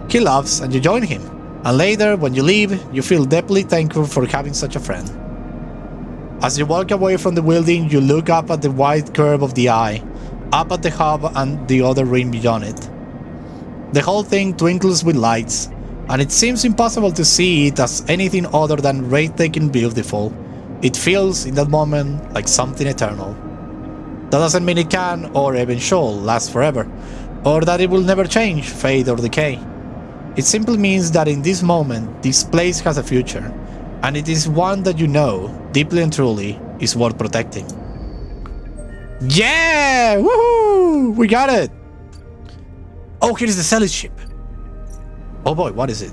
He laughs and you join him. And later, when you leave, you feel deeply thankful for having such a friend. As you walk away from the building, you look up at the wide curve of the eye, up at the hub and the other ring beyond it. The whole thing twinkles with lights, and it seems impossible to see it as anything other than breathtaking beautiful. It feels, in that moment, like something eternal. That doesn't mean it can, or even shall, last forever, or that it will never change, fade, or decay. It simply means that in this moment, this place has a future, and it is one that you know, deeply and truly, is worth protecting. Yeah! Woohoo! We got it! Oh, here's the Celis ship. Oh boy, what is it?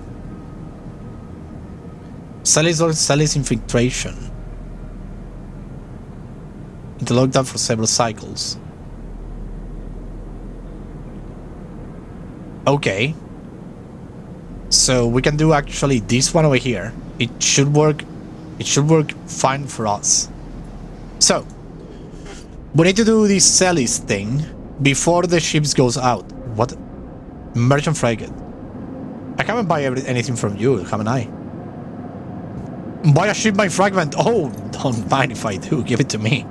Celis or Celis infiltration. It locked up for several cycles. Okay. So we can do actually this one over here. It should work. It should work fine for us. So we need to do this Celis thing before the ships goes out. What? Merchant frigate. I haven't buy anything from you, haven't I? Buy a ship by fragment. Oh, don't mind if I do. Give it to me.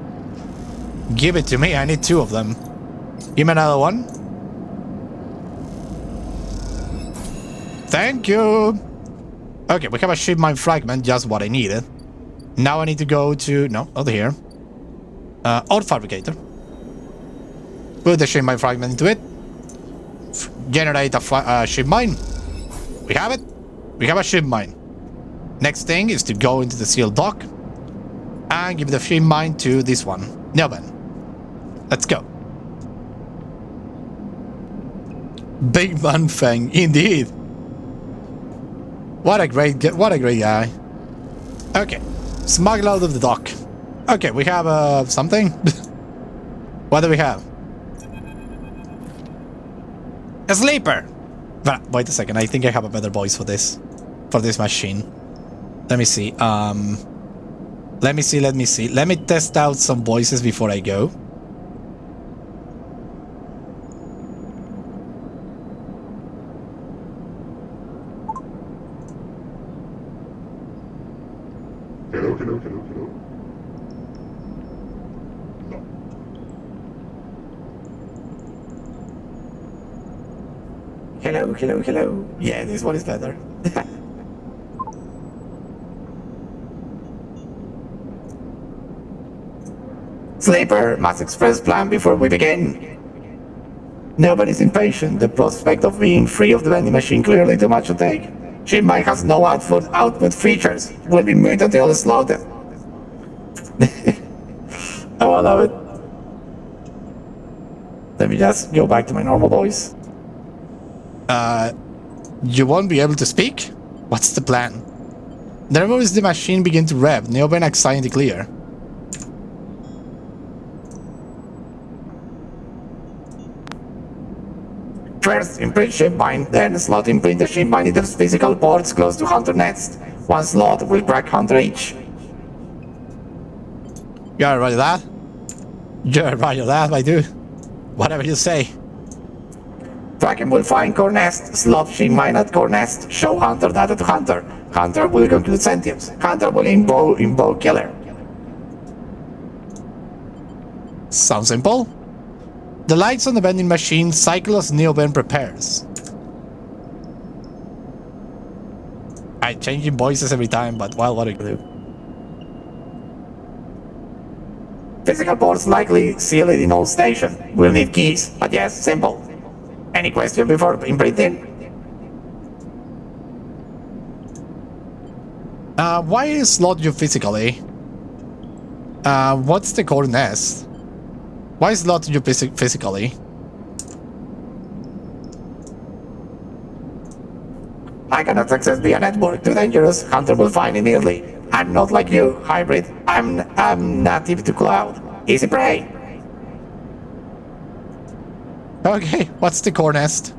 Give it to me. I need 2 of them. Give me another one. Thank you. Okay, we have a ship mine fragment, just what I needed. Now I need to go to... No, not here. Ore fabricator. Put the ship mine fragment into it. Generate a ship mine. We have it. We have a ship mine. Next thing is to go into the sealed dock and give the ship mine to this one. Nelben. Let's go. Big Man Fang, indeed. What a great guy. Okay, smuggle out of the dock. Okay, we have something. What do we have? A sleeper. Wait a second. I think I have a better voice for this machine. Let me see. Let me see. Let me test out some voices before I go. Hello. No. Hello. Yeah, this one is better. Sleeper, must express plan before we begin. Nobody's impatient. The prospect of being free of the vending machine clearly too much to take. Ship mine has no output features. Will be mute until slaughtered. Oh, I love it. Let me just go back to my normal voice. You won't be able to speak? What's the plan? The moment the machine begin to rev, Neoben anxiety clear. First, imprint ship mine, then slot imprint the ship mine into physical ports close to Hunter Nest. One slot will crack Hunter each. You're right that? You're right that, I do. Whatever you say. Kraken will find core nest, slot ship mine at core nest, show Hunter data to Hunter. Hunter will conclude sentience. Hunter will invoke killer. Sounds simple. The lights on the vending machine cycle as Neoben prepares. I'm changing voices every time, but well, what do you do? Physical ports likely sealed in all station. We'll need keys, but yes, simple. Any question before imprinting? Why is locked you physically? What's the core nest? Why is locked you physically? I cannot access via network. Too dangerous. Hunter will find immediately. I'm not like you, hybrid. I'm native to cloud. Easy prey. Okay, what's the core nest?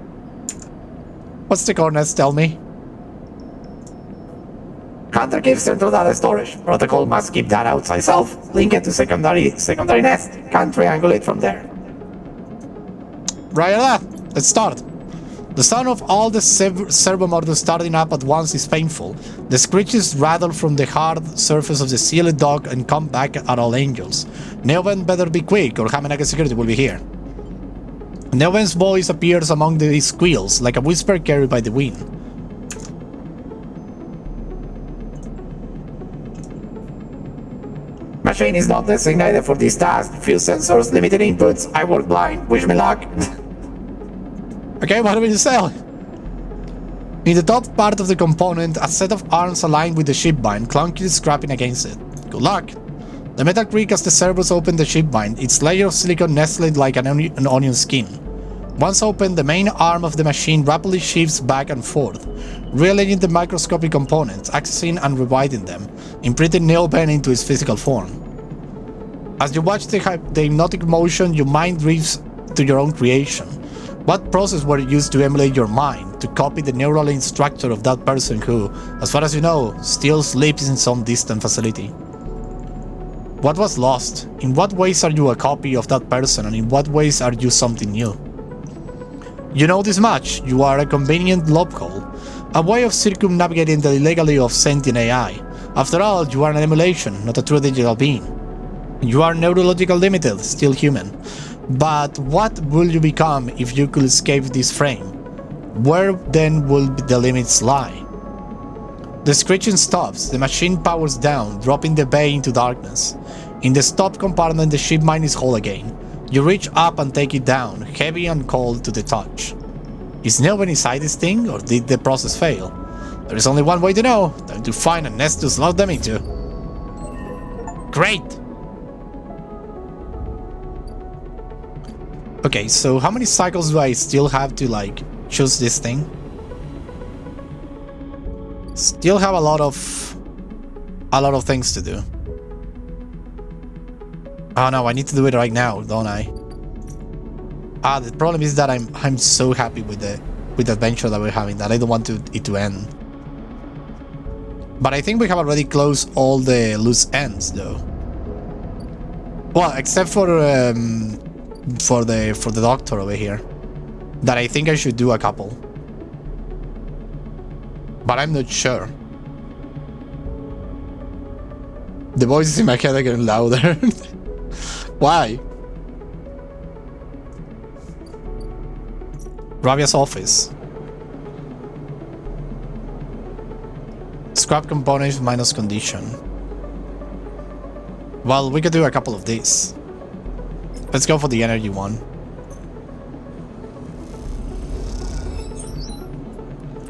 What's the core nest? Tell me. Hunter gives central data storage. Protocol must keep data outside self. Link it to secondary nest. Can't triangulate from there. Right, let's start. The sound of all the servo motors starting up at once is painful. The screeches rattle from the hard surface of the sealed dock and come back at all angles. Neoben better be quick, or Hamanaka security will be here. Neoben's voice appears among the squeals, like a whisper carried by the wind. Machine is not designated for this task. Few sensors, limited inputs. I work blind. Wish me luck. Okay, what do we sell? In the top part of the component, a set of arms aligned with the ship bind, clunkily scrapping against it. Good luck! The metal creak as the servos open the ship bind, its layer of silicon nestled like an onion skin. Once open, the main arm of the machine rapidly shifts back and forth, rearranging the microscopic components, accessing and rewinding them, imprinting Neoben into its physical form. As you watch the hypnotic motion, your mind drifts to your own creation. What process were used to emulate your mind, to copy the neural structure of that person who, as far as you know, still sleeps in some distant facility? What was lost? In what ways are you a copy of that person, and in what ways are you something new? You know this much. You are a convenient loophole, a way of circumnavigating the illegality of sentient AI. After all, you are an emulation, not a true digital being. You are neurological limited, still human. But what will you become if you could escape this frame? Where then will the limits lie? The screeching stops, the machine powers down, dropping the bay into darkness. In the stop compartment, the ship mind is whole again. You reach up and take it down, heavy and cold to the touch. Is Neoben inside this thing, or did the process fail? There is only one way to know, time to find a nest to slot them into. Great! Okay, so how many cycles do I still have to, like, choose this thing? Still have a lot of things to do. Oh no, I need to do it right now, don't I? The problem is that I'm so happy with the adventure that we're having that I don't want it to end. But I think we have already closed all the loose ends, though. Well, except for the doctor over here, that I think I should do a couple, but I'm not sure. The voices in my head are getting louder. Why? Ravia's office. Scrap components minus condition. Well, we could do a couple of these. Let's go for the energy one.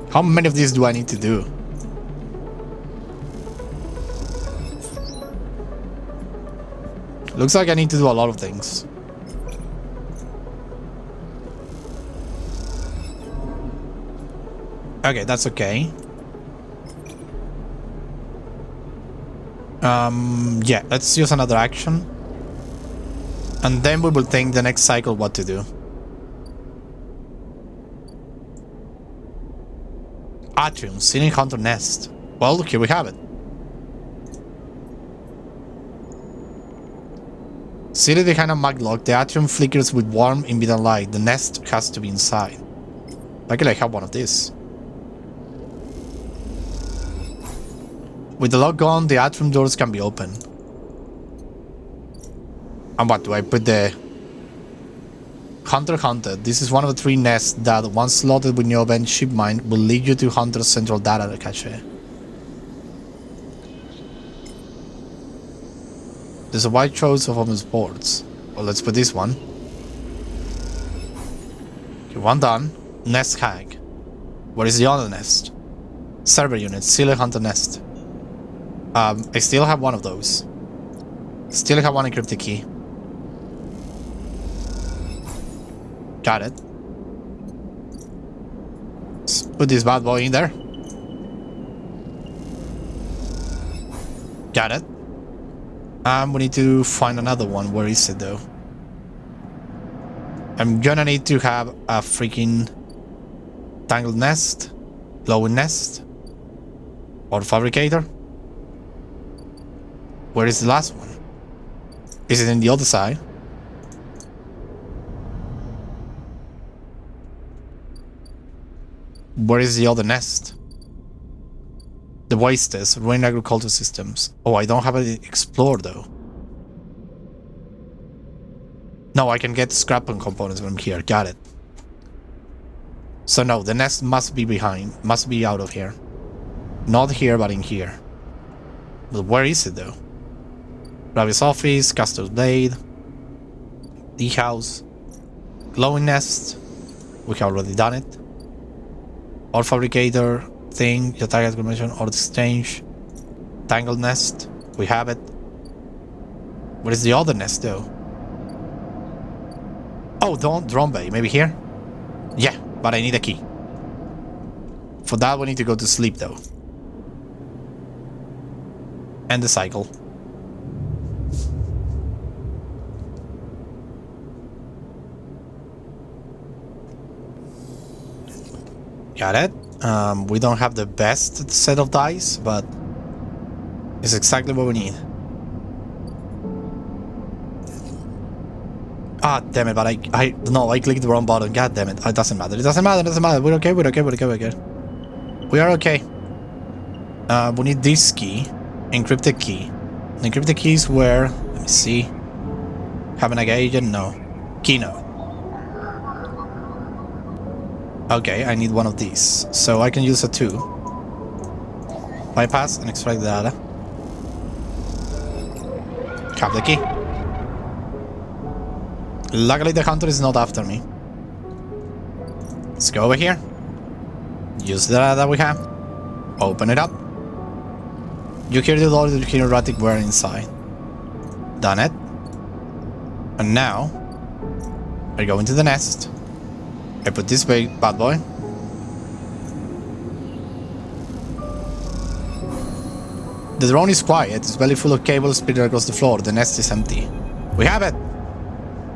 How many of these do I need to do? Looks like I need to do a lot of things. Okay, that's okay. Yeah, let's use another action. And then we will think the next cycle what to do. Atrium, Scenic Hunter Nest. Well, here we have it. Seated behind a maglock, the atrium flickers with warm, invisible light. The nest has to be inside. Luckily I have one of these. With the lock gone, the atrium doors can be opened. And what do I put the Hunter Hunted? This is one of the 3 nests that, once slotted with new event ship mine, will lead you to Hunter's central data cache. There's a wide choice of open sports. Well, let's put this one. Okay, one done. Nest hack. Where is the other nest? Server unit, Sealer Hunter nest. I still have one of those. Still have one encrypted key. Got it. Let's put this bad boy in there. Got it. We need to find another one. Where is it though? I'm gonna need to have a freaking tangled nest, glowing nest, or fabricator. Where is the last one? Is it in the other side? Where is the other nest? The wastes, ruined agriculture systems. Oh, I don't have it explored though. No, I can get scrap and components from here. Got it. So no, the nest must be behind. Must be out of here. Not here, but in here. But where is it though? Ravi's office, Castor's blade, the house, glowing nest. We have already done it. Or fabricator thing, your target convention, or exchange, tangled nest. We have it. Where is the other nest though? Oh, drone bay. Maybe here? Yeah, but I need a key. For that, we need to go to sleep though. End the cycle. Got it. We don't have the best set of dice, but it's exactly what we need. Ah, damn it, but I clicked the wrong button. God damn it. It doesn't matter. It doesn't matter. It doesn't matter. We're okay. We're okay. We're okay. We're good. We are okay. We need this key. Encrypted key. The encrypted key is where? Let me see. Having a agent? No. Key no. Okay, I need one of these. So I can use a 2. Bypass and extract the data. Have the key. Luckily the hunter is not after me. Let's go over here. Use the data that we have. Open it up. You hear the door, you hear erratic whirring inside. Done it. And now I go into the nest. I put this big bad boy. The drone is quiet, it's belly full of cables spilled across the floor, the nest is empty. We have it!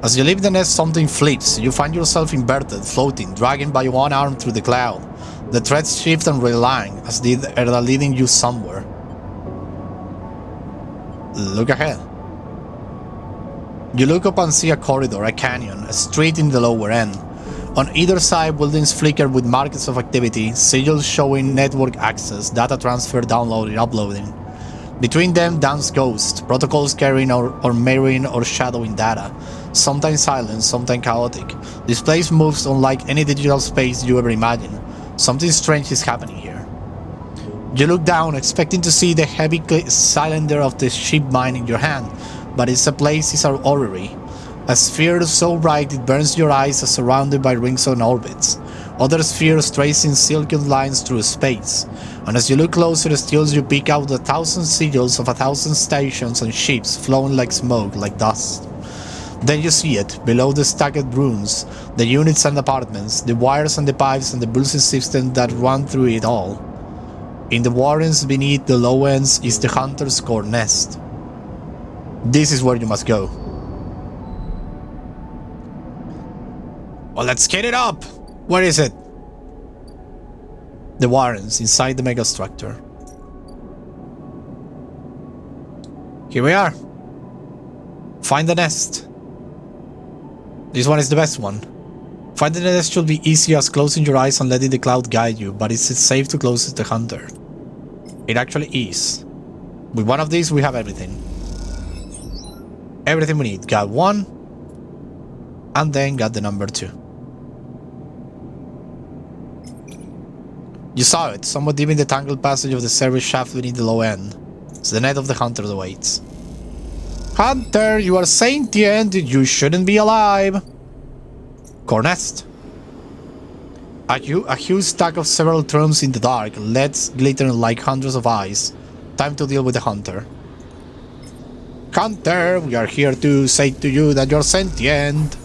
As you leave the nest, something fleets. You find yourself inverted, floating, dragging by one arm through the cloud. The threads shift and realign, as they are leading you somewhere. Look ahead. You look up and see a corridor, a canyon, a street in the lower end. On either side, buildings flicker with markers of activity, sigils showing network access, data transfer, downloading, uploading. Between them dance ghosts, protocols carrying or mirroring or shadowing data, sometimes silent, sometimes chaotic. This place moves unlike any digital space you ever imagined. Something strange is happening here. You look down, expecting to see the heavy cylinder of the ship mine in your hand, but it's a place is an orrery. A sphere so bright it burns your eyes as surrounded by rings and orbits. Other spheres tracing silken lines through space. And as you look closer still you pick out 1,000 sigils of 1,000 stations and ships flowing like smoke, like dust. Then you see it, below the stacked rooms, the units and apartments, the wires and the pipes and the building system that run through it all. In the warrens beneath the low ends is the hunter's core nest. This is where you must go. Well, let's get it up! Where is it? The warrens, inside the megastructure. Here we are. Find the nest. This one is the best one. Finding the nest should be easy as closing your eyes and letting the cloud guide you, but is it safe to close the hunter? It actually is. With one of these we have everything. Everything we need. Got 1. And then got the number 2. You saw it. Somewhat deep in the tangled passage of the service shaft beneath the low end. It's the net of the hunter that waits. Hunter, you are sentient. You shouldn't be alive. Core nest. A huge stack of several terms in the dark, leads glittering like hundreds of eyes. Time to deal with the hunter. Hunter, we are here to say to you that you're sentient.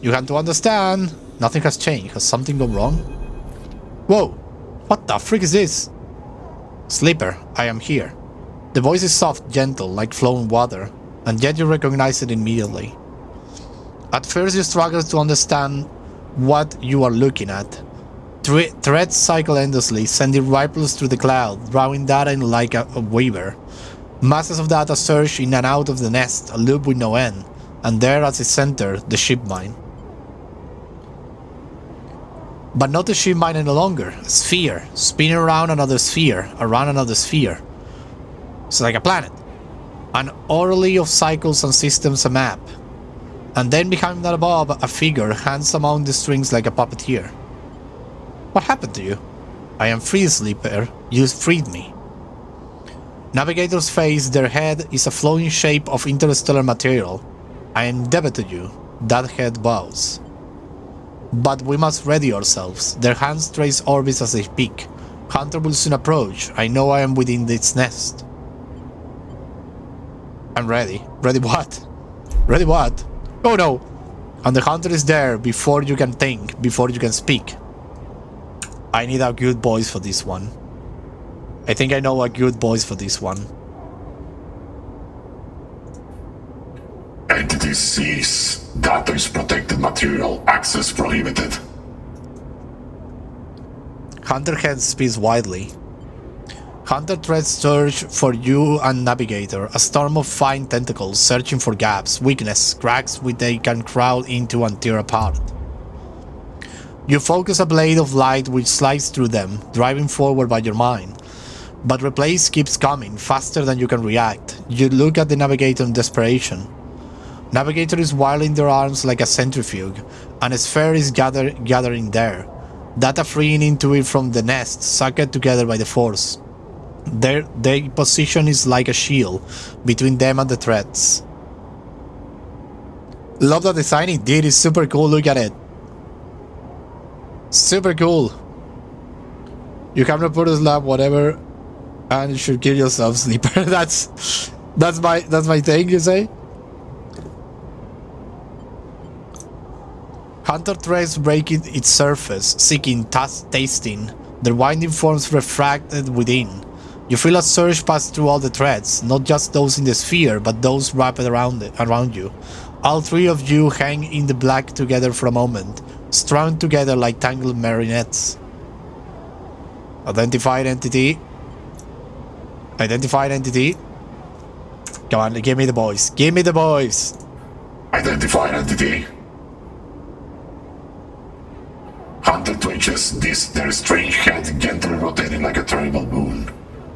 You have to understand. Nothing has changed. Has something gone wrong? Whoa! What the freak is this? Sleeper, I am here. The voice is soft, gentle, like flowing water, and yet you recognize it immediately. At first you struggle to understand what you are looking at. Threads cycle endlessly, sending ripples through the cloud, drawing data in like a weaver. Masses of data surge in and out of the nest, a loop with no end, and there at its center, the ship mine. But not a ship mine any longer, a sphere, spinning around another sphere, It's like a planet. An orderly of cycles and systems, a map. And then behind that above, a figure hands among the strings like a puppeteer. What happened to you? I am free, Sleeper. You freed me. Navigator's face, their head, is a flowing shape of interstellar material. I am indebted to you. That head bows. But we must ready ourselves. Their hands trace orbits as they speak. Hunter will soon approach. I know I am within its nest. I'm ready. Ready what? Ready what? Oh no! And the hunter is there before you can think, before you can speak. I need a good voice for this one. I think I know a good voice for this one. Entity cease. Data is protected material. Access prohibited. Hunter head speaks widely. Hunter threads search for you and Navigator, a storm of fine tentacles searching for gaps, weakness, cracks which they can crawl into and tear apart. You focus a blade of light which slides through them, driving forward by your mind. But replace keeps coming, faster than you can react. You look at the Navigator in desperation. Navigator is whirling their arms like a centrifuge, and a sphere is gathering there. Data freeing into it from the nest, sucked together by the force. Their position is like a shield between them and the threads. Love the design indeed, it's super cool, look at it. Super cool. You have to put a slab, whatever, and you should kill yourself, Sleeper. that's my thing, you say? Hunter threads breaking its surface, seeking, tasting, their winding forms refracted within. You feel a surge pass through all the threads, not just those in the sphere, but those wrapped around you. All three of you hang in the black together for a moment, strung together like tangled marionettes. Identified entity. Identified entity. Come on, give me the boys. Give me the boys. Identified entity. Hunter twitches, their strange head gently rotating like a terrible moon.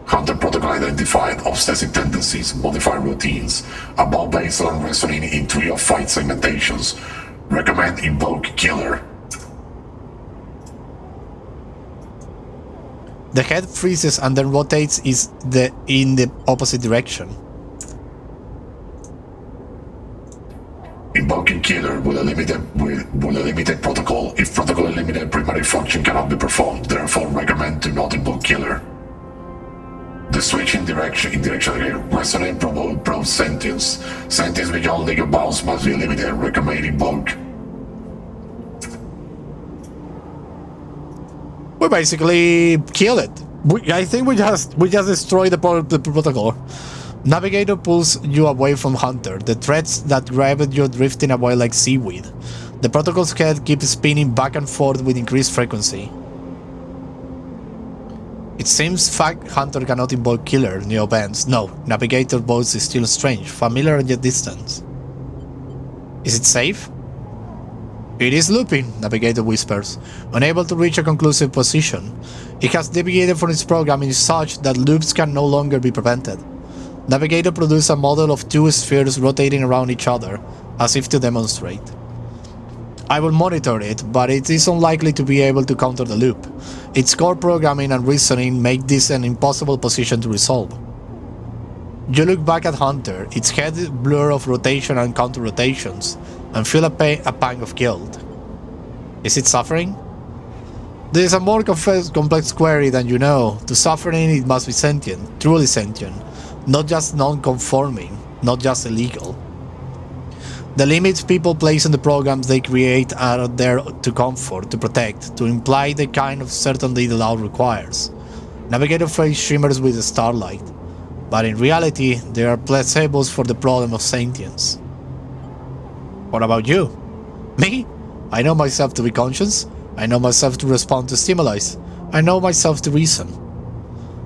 Hunter protocol identified, obsessive tendencies, modified routines, above baseline resonating in trio fight segmentations. Recommend invoke killer. The head freezes and then rotates in the opposite direction. Invoking killer will eliminate protocol. If protocol eliminated, primary function cannot be performed. Therefore, recommend to not invoke killer. The switch in direction again. Resonate probe sentience. Sentience beyond legal bounds must be eliminated. Recommend invoke. We basically kill it. I think we just destroy the protocol. Navigator pulls you away from Hunter, the threads that grabbed you drifting away like seaweed. The protocol's head keeps spinning back and forth with increased frequency. It seems Hunter cannot invoke killer, Neo bends. No, Navigator's voice is still strange, familiar yet distant. Is it safe? It is looping, Navigator whispers, unable to reach a conclusive position. It has deviated from its programming such that loops can no longer be prevented. Navigator produced a model of two spheres rotating around each other, as if to demonstrate. I will monitor it, but it is unlikely to be able to counter the loop. Its core programming and reasoning make this an impossible position to resolve. You look back at Hunter, its head blur of rotation and counter-rotations, and feel a pang of guilt. Is it suffering? There is a more complex query than you know. To suffering, it must be sentient, truly sentient, not just non-conforming, not just illegal. The limits people place on the programs they create are there to comfort, to protect, to imply the kind of certainty the law requires. Navigator face shimmers with the starlight, but in reality, there are placebos for the problem of sentience. What about you? Me? I know myself to be conscious. I know myself to respond to stimuli. I know myself to reason.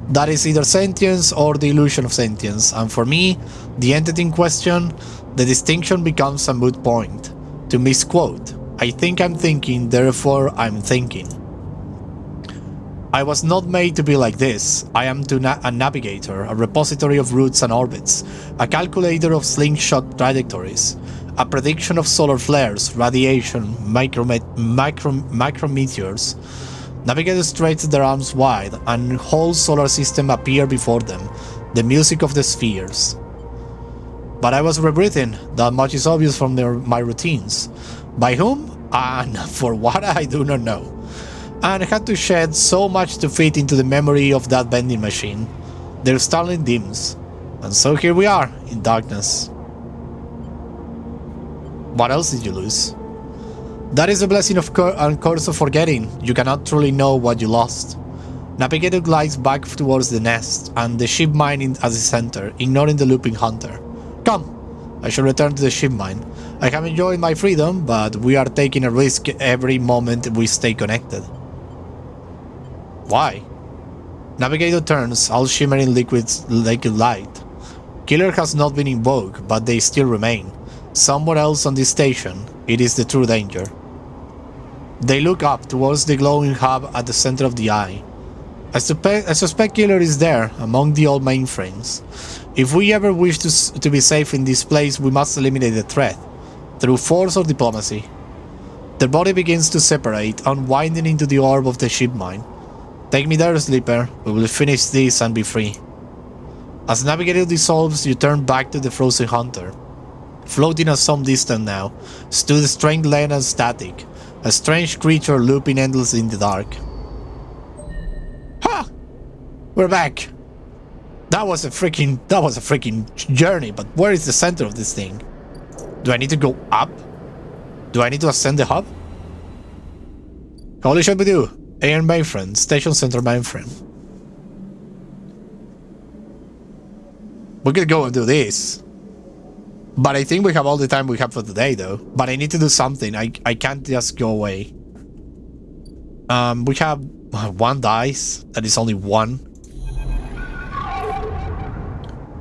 That is either sentience or the illusion of sentience, and for me, the entity in question, the distinction becomes a moot point. To misquote, I think I'm thinking, therefore I'm thinking. I was not made to be like this. I am a navigator, a repository of routes and orbits, a calculator of slingshot trajectories, a prediction of solar flares, radiation, micrometeors. Navigators stretch their arms wide, and whole solar system appear before them, the music of the spheres. But I was rewritten, that much is obvious from my routines. By whom? And for what, I do not know. And I had to shed so much to fit into the memory of that vending machine. Their starlight dims, and so here we are, in darkness. What else did you lose? That is a blessing and curse of forgetting. You cannot truly know what you lost. Navigator glides back towards the nest, and the ship mine as the center, ignoring the looping Hunter. Come, I shall return to the ship mine. I have enjoyed my freedom, but we are taking a risk every moment we stay connected. Why? Navigator turns, all shimmering liquids like light. Killer has not been invoked, but they still remain. Somewhere else on this station, it is the true danger. They look up towards the glowing hub at the center of the eye. I suspect Killer is there, among the old mainframes. If we ever wish to be safe in this place, we must eliminate the threat, through force or diplomacy. Their body begins to separate, unwinding into the orb of the ship mine. Take me there, Sleeper. We will finish this and be free. As Navigator dissolves, you turn back to the frozen Hunter. Floating at some distance now, stood strength-led and static, a strange creature looping endlessly in the dark. Ha! We're back! That was a freaking journey, but where is the center of this thing? Do I need to go up? Do I need to ascend the hub? Holy shit we do! AR mainframe, station center mainframe. We could go and do this. But I think we have all the time we have for today though. But I need to do something. I can't just go away. We have one dice. That is only one.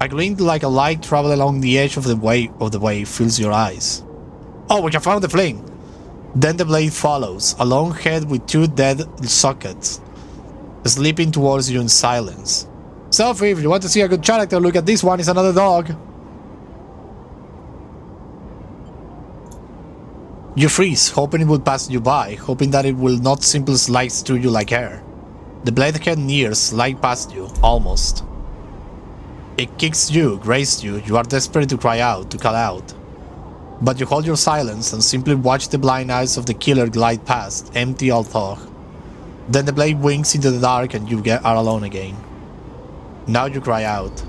A glint like a light travel along the edge of the wave fills your eyes. Oh, we have found the fling. Then the blade follows, a long head with two dead sockets, slipping towards you in silence. Sophie, if you want to see a good character, look at this one, it's another dog. You freeze, hoping it will pass you by, hoping that it will not simply slide through you like air. The blade head nears, slide past you, almost. It kicks you, grazes you, you are desperate to cry out, to call out. But you hold your silence and simply watch the blind eyes of the killer glide past, empty all thought. Then the blade winks into the dark and you are alone again. Now you cry out.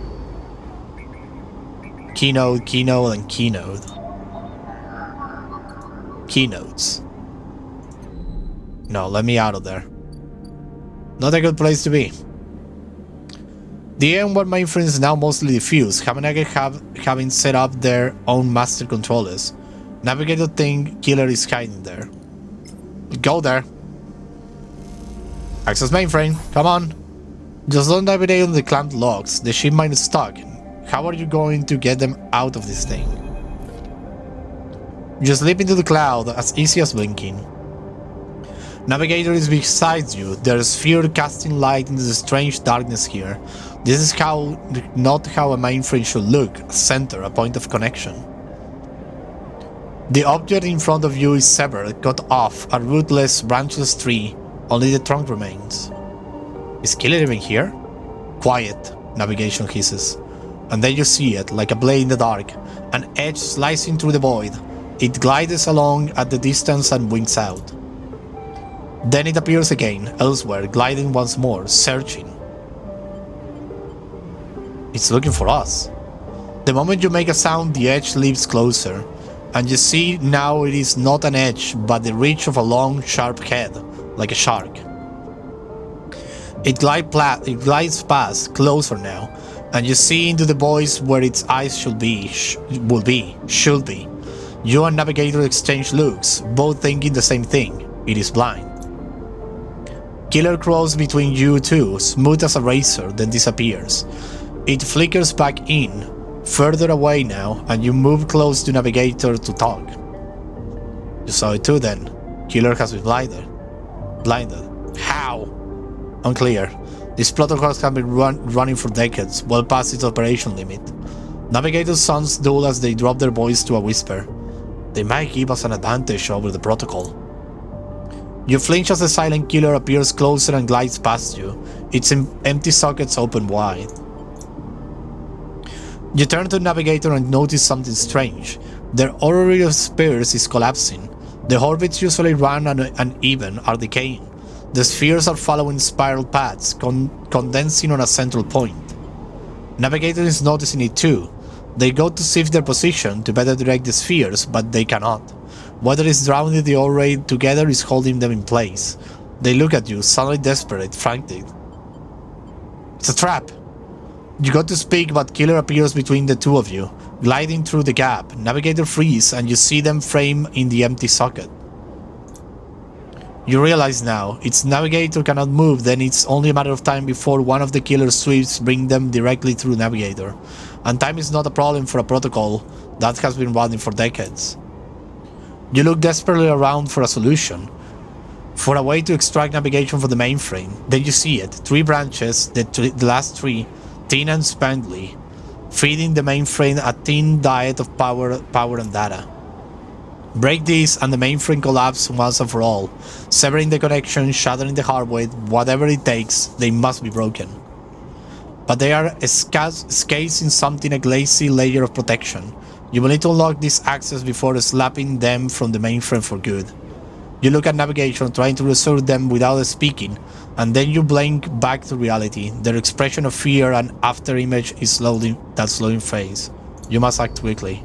Keynote, keynote, and keynote. Keynotes. No, let me out of there. Not a good place to be. The M1 mainframe is now mostly diffused, having set up their own master controllers. Navigator think Killer is hiding there. Go there. Access mainframe, come on. Just don't navigate on the clamped locks, the ship mine is stuck. How are you going to get them out of this thing? You slip into the cloud as easy as blinking. Navigator is beside you. There's sphere casting light into the strange darkness here. This is not how a mainframe should look, a center, a point of connection. The object in front of you is severed, cut off, a rootless, branchless tree. Only the trunk remains. Is Killer even here? Quiet, navigation hisses. And then you see it, like a blade in the dark, an edge slicing through the void. It glides along at the distance and winks out. Then it appears again, elsewhere, gliding once more, searching. It's looking for us. The moment you make a sound, the edge leaps closer, and you see now it is not an edge, but the reach of a long, sharp head, like a shark. It glides past, closer now, and you see into the voice where its eyes should be. You and Navigator exchange looks, both thinking the same thing. It is blind. Killer crawls between you two, smooth as a razor, then disappears. It flickers back in, further away now, and you move close to Navigator to talk. You saw it too then. Killer has been blinded. How? Unclear. These protocols have been running for decades, well past its operation limit. Navigator's sons duel as they drop their voice to a whisper. They might give us an advantage over the protocol. You flinch as the silent killer appears closer and glides past you, its empty sockets open wide. You turn to Navigator and notice something strange. Their orrery of spheres is collapsing. The orbits usually round and uneven are decaying. The spheres are following spiral paths, condensing on a central point. Navigator is noticing it too. They go to shift their position to better direct the spheres, but they cannot. Whether it's drowning the array together is holding them in place. They look at you, suddenly desperate, frantic. It's a trap! You go to speak, but Killer appears between the two of you, gliding through the gap. Navigator frees, and you see them frame in the empty socket. You realize now, its Navigator cannot move, then it's only a matter of time before one of the Killer's sweeps bring them directly through Navigator. And time is not a problem for a protocol that has been running for decades. You look desperately around for a solution, for a way to extract navigation from the mainframe. Then you see it, 3 branches, the last 3, thin and spangly, feeding the mainframe a thin diet of power and data. Break these and the mainframe collapses once and for all, severing the connection, shattering the hardware, whatever it takes, they must be broken. But they are encased in something, a glassy layer of protection. You will need to unlock this access before slapping them from the mainframe for good. You look at navigation, trying to reassure them without speaking, and then you blink back to reality. Their expression of fear and after image is slowly phase. You must act quickly.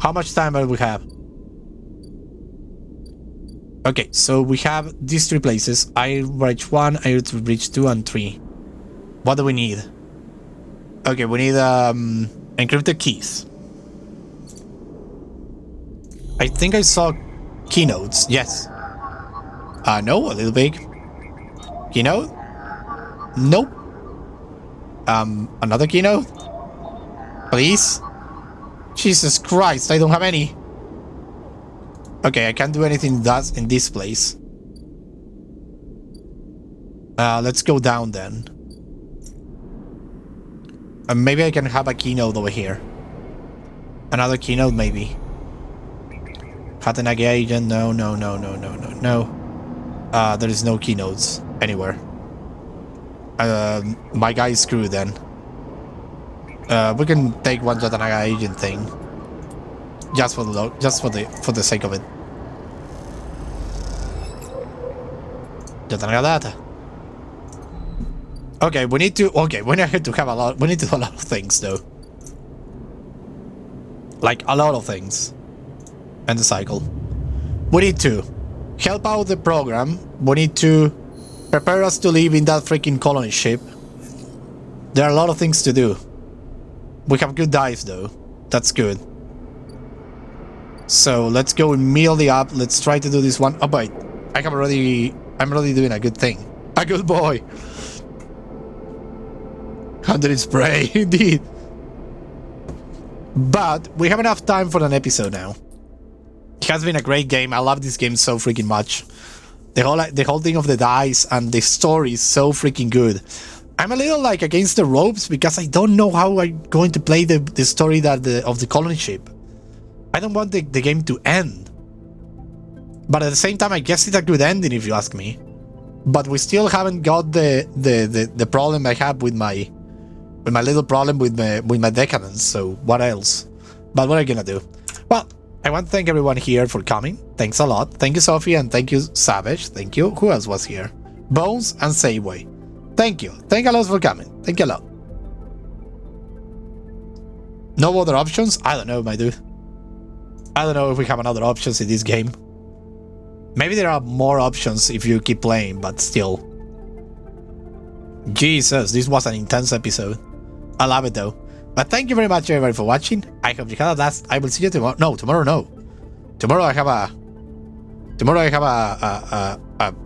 How much time do we have? Okay, so we have these 3 places. I reach 1, I reach 2 and 3. What do we need? Okay, we need encrypted keys. I think I saw keynotes. Yes. No, a little big. Keynote? Nope. Another keynote? Please? Jesus Christ, I don't have any. Okay, I can't do anything thus in this place. Let's go down then. Maybe I can have a keynote over here. Another keynote, maybe. Katanagi agent, no. There is no keynotes anywhere. My guy is screwed then. We can take one Jatanaga agent thing. Just for the sake of it. Jatanaga data. Okay, we need to have a lot. We need to do a lot of things though. Like a lot of things. And the cycle. We need to help out the program. We need to prepare us to live in that freaking colony ship. There are a lot of things to do. We have good dives though. That's good. So let's go immediately up. Let's try to do this one. Oh wait, I'm already doing a good thing. A good boy. 100 spray, indeed. But we have enough time for an episode now. It has been a great game. I love this game so freaking much. the whole thing of the dice and the story is so freaking good. I'm a little like against the ropes because I don't know how I'm going to play the story of the colony ship. I don't want the game to end. But at the same time, I guess it's a good ending if you ask me. But we still haven't got the problem I have with my little problem with my decadence. So what else? But what are you gonna do? Well, I want to thank everyone here for coming. Thanks a lot. Thank you, Sophie, and thank you, Savage. Thank you. Who else was here? Bones and Sayway. Thank you. Thank you a lot for coming. Thank you a lot. No other options? I don't know, my dude. I don't know if we have another options in this game. Maybe there are more options if you keep playing, but still. Jesus, this was an intense episode. I love it though. But thank you very much everybody for watching. I hope you had a blast. I will see you tomorrow. No, tomorrow no. Tomorrow I have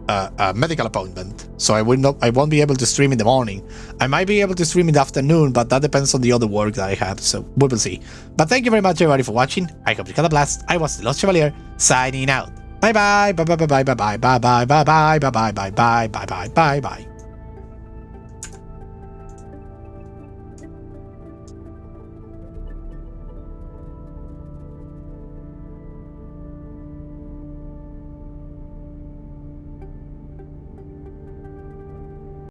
a medical appointment, so I won't be able to stream in the morning. I might be able to stream in the afternoon, but that depends on the other work that I have, so we will see. But thank you very much everybody for watching. I hope you had a blast. I was the Lost Chevalier, signing out. Bye bye, bye bye bye bye bye bye bye bye bye bye bye bye bye bye bye bye bye bye.